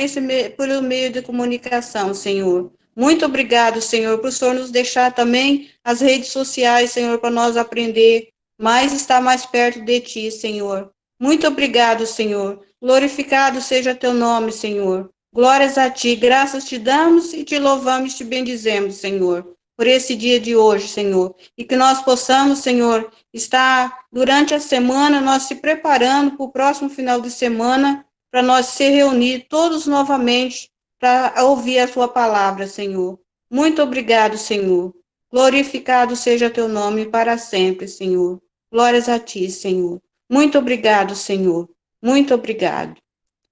pelo meio de comunicação, Senhor. Muito obrigado, Senhor, por o Senhor nos deixar também as redes sociais, Senhor, para nós aprender mais, estar mais perto de Ti, Senhor. Muito obrigado, Senhor. Glorificado seja Teu nome, Senhor. Glórias a Ti, graças te damos e te louvamos e te bendizemos, Senhor, por esse dia de hoje, Senhor. E que nós possamos, Senhor, estar durante a semana, nós se preparando para o próximo final de semana, para nós se reunir todos novamente para ouvir a Tua palavra, Senhor. Muito obrigado, Senhor. Glorificado seja Teu nome para sempre, Senhor. Glórias a Ti, Senhor. Muito obrigado, Senhor. Muito obrigado.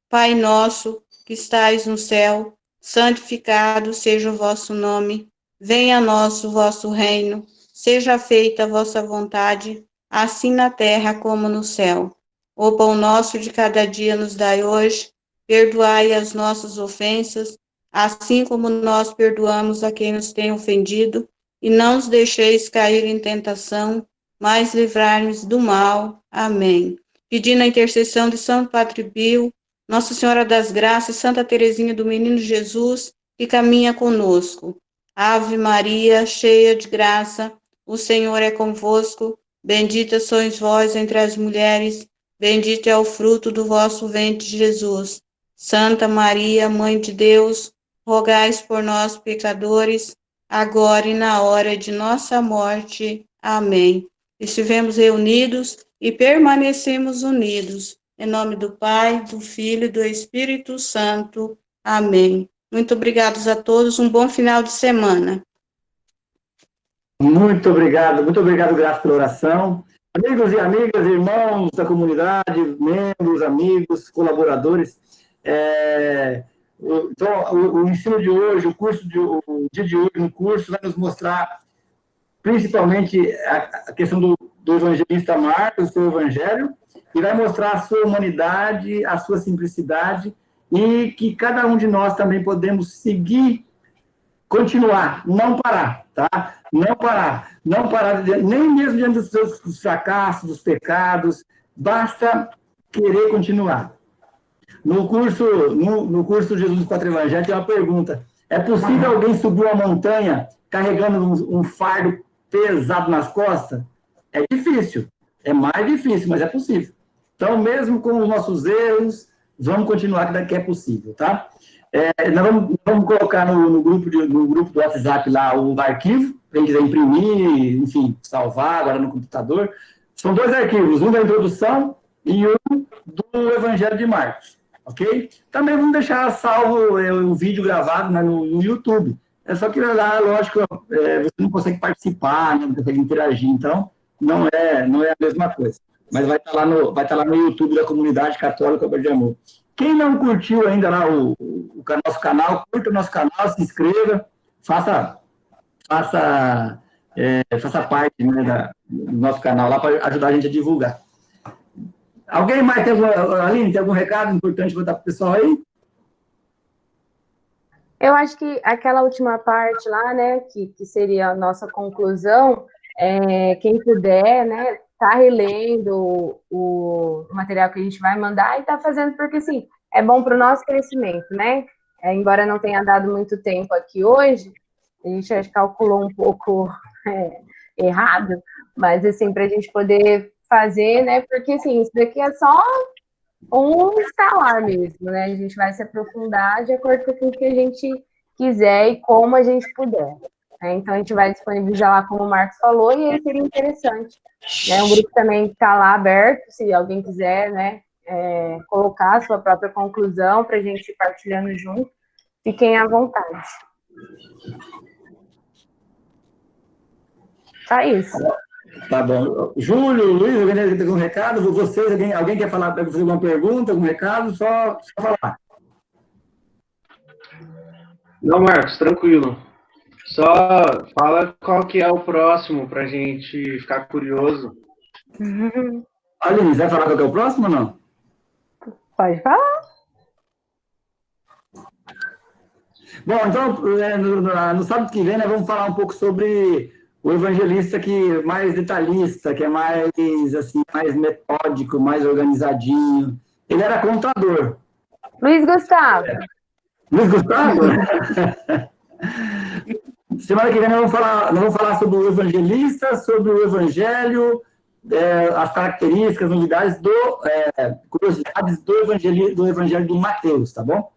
Pai nosso, que estais no céu, santificado seja o vosso nome. Venha a nós o vosso reino. Seja feita a vossa vontade, assim na terra como no céu. O pão nosso de cada dia nos dai hoje. Perdoai as nossas ofensas, assim como nós perdoamos a quem nos tem ofendido, e não nos deixeis cair em tentação, mas livrai-nos do mal. Amém. Pedindo a intercessão de São Padre Pio, Nossa Senhora das Graças, Santa Teresinha do Menino Jesus, que caminha conosco. Ave Maria, cheia de graça, o Senhor é convosco, bendita sois vós entre as mulheres, bendito é o fruto do vosso ventre, Jesus. Santa Maria, Mãe de Deus, rogai por nós, pecadores, agora e na hora de nossa morte. Amém. Estivemos reunidos e permanecemos unidos. Em nome do Pai, do Filho e do Espírito Santo. Amém. Muito obrigados a todos. Um bom final de semana. Muito obrigado, Graça, pela oração. Amigos e amigas, irmãos da comunidade, membros, amigos, colaboradores, então, o ensino de hoje, o dia de hoje no curso vai nos mostrar principalmente a questão do evangelista Marcos, o seu evangelho, e vai mostrar a sua humanidade, a sua simplicidade, e que cada um de nós também podemos seguir, continuar, não parar, tá? Não parar, nem mesmo diante dos seus fracassos, dos pecados, basta querer continuar. No curso Jesus dos Quatro Evangelhos tem uma pergunta: é possível alguém subir uma montanha carregando um fardo pesado nas costas? É difícil, é mais difícil, mas é possível. Então, mesmo com os nossos erros, vamos continuar que é possível, tá? Nós vamos colocar no grupo do WhatsApp lá o arquivo, para quem quiser imprimir, enfim, salvar agora no computador. São 2 arquivos, um da introdução e um do Evangelho de Marcos, ok? Também vamos deixar salvo o vídeo gravado, né, no YouTube. É só que lá, lógico, você não consegue participar, não consegue interagir, então não é a mesma coisa. Mas vai estar lá no YouTube da Comunidade Católica Obra de Amor. Quem não curtiu ainda lá o nosso canal, curta o nosso canal, se inscreva, faça parte, né, do nosso canal lá para ajudar a gente a divulgar. Alguém mais tem Aline, tem algum recado importante para dar para o pessoal aí? Eu acho que aquela última parte lá, né, que seria a nossa conclusão, quem puder, né, tá relendo o material que a gente vai mandar e tá fazendo porque, assim, é bom para o nosso crescimento, né? Embora não tenha dado muito tempo aqui hoje, a gente acho que calculou um pouco errado, mas, assim, para a gente poder fazer, né, porque, assim, isso daqui é só um instalar mesmo, né? A gente vai se aprofundar de acordo com aquilo que a gente quiser e como a gente puder. Né? Então, a gente vai disponibilizar lá, como o Marcos falou, e aí seria interessante. Né? O grupo também está lá aberto, se alguém quiser, né, colocar a sua própria conclusão para a gente ir partilhando junto. Fiquem à vontade. Só isso. Tá bom. Júlio, Luiz, alguém tem algum recado? Vocês, alguém quer fazer alguma pergunta, algum recado? Só falar. Não, Marcos, tranquilo. Só fala qual que é o próximo para a gente ficar curioso. Aline, vai falar qual que é o próximo ou não? Pode falar. Bom, então, no sábado que vem, né, vamos falar um pouco sobre o evangelista que mais detalhista, que é mais, assim, mais metódico, mais organizadinho. Ele era contador. Luiz Gustavo. Luiz Gustavo? Semana que vem nós vamos falar sobre o evangelista, sobre o evangelho, as características, novidades, curiosidades do evangelho do Mateus, tá bom?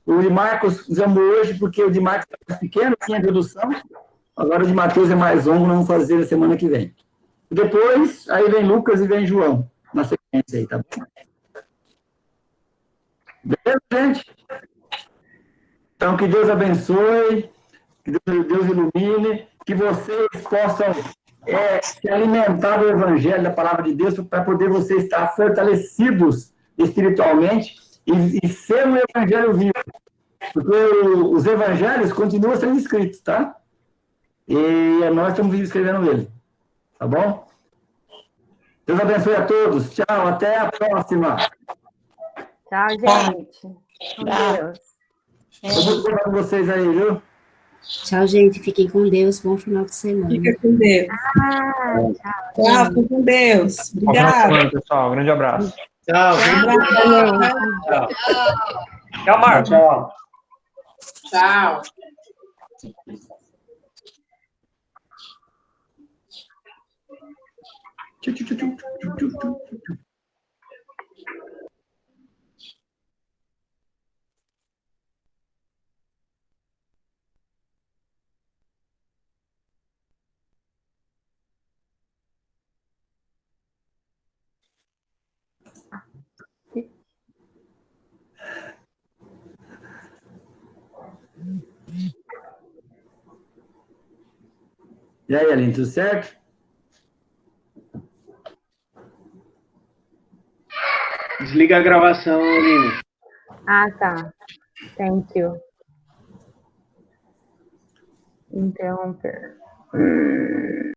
O de Marcos fizemos hoje, porque o de Marcos é mais pequeno, tinha introdução. Agora o de Mateus é mais longo, nós vamos fazer na semana que vem. E depois, aí vem Lucas e vem João, na sequência aí, tá bom? Beleza, gente? Então, que Deus abençoe, que Deus ilumine, que vocês possam se alimentar do Evangelho, da Palavra de Deus, para poder vocês estar fortalecidos espiritualmente e ser um Evangelho vivo. Porque os Evangelhos continuam sendo escritos, tá? E nós estamos escrevendo ele. Tá bom? Deus abençoe a todos. Tchau, até a próxima. Tchau, gente. Com Deus. Eu vou falar com vocês aí, viu? Tchau, gente. Fiquem com Deus. Bom final de semana. Fica com Deus. Tchau, fica com Deus. Obrigada. Pessoal, um grande abraço. Tchau. Tchau. Tchau, Marcos. Tchau. Tchau. E aí, Aline, tudo certo? Desliga a gravação, Aline. Ah, tá. Thank you. Interromper.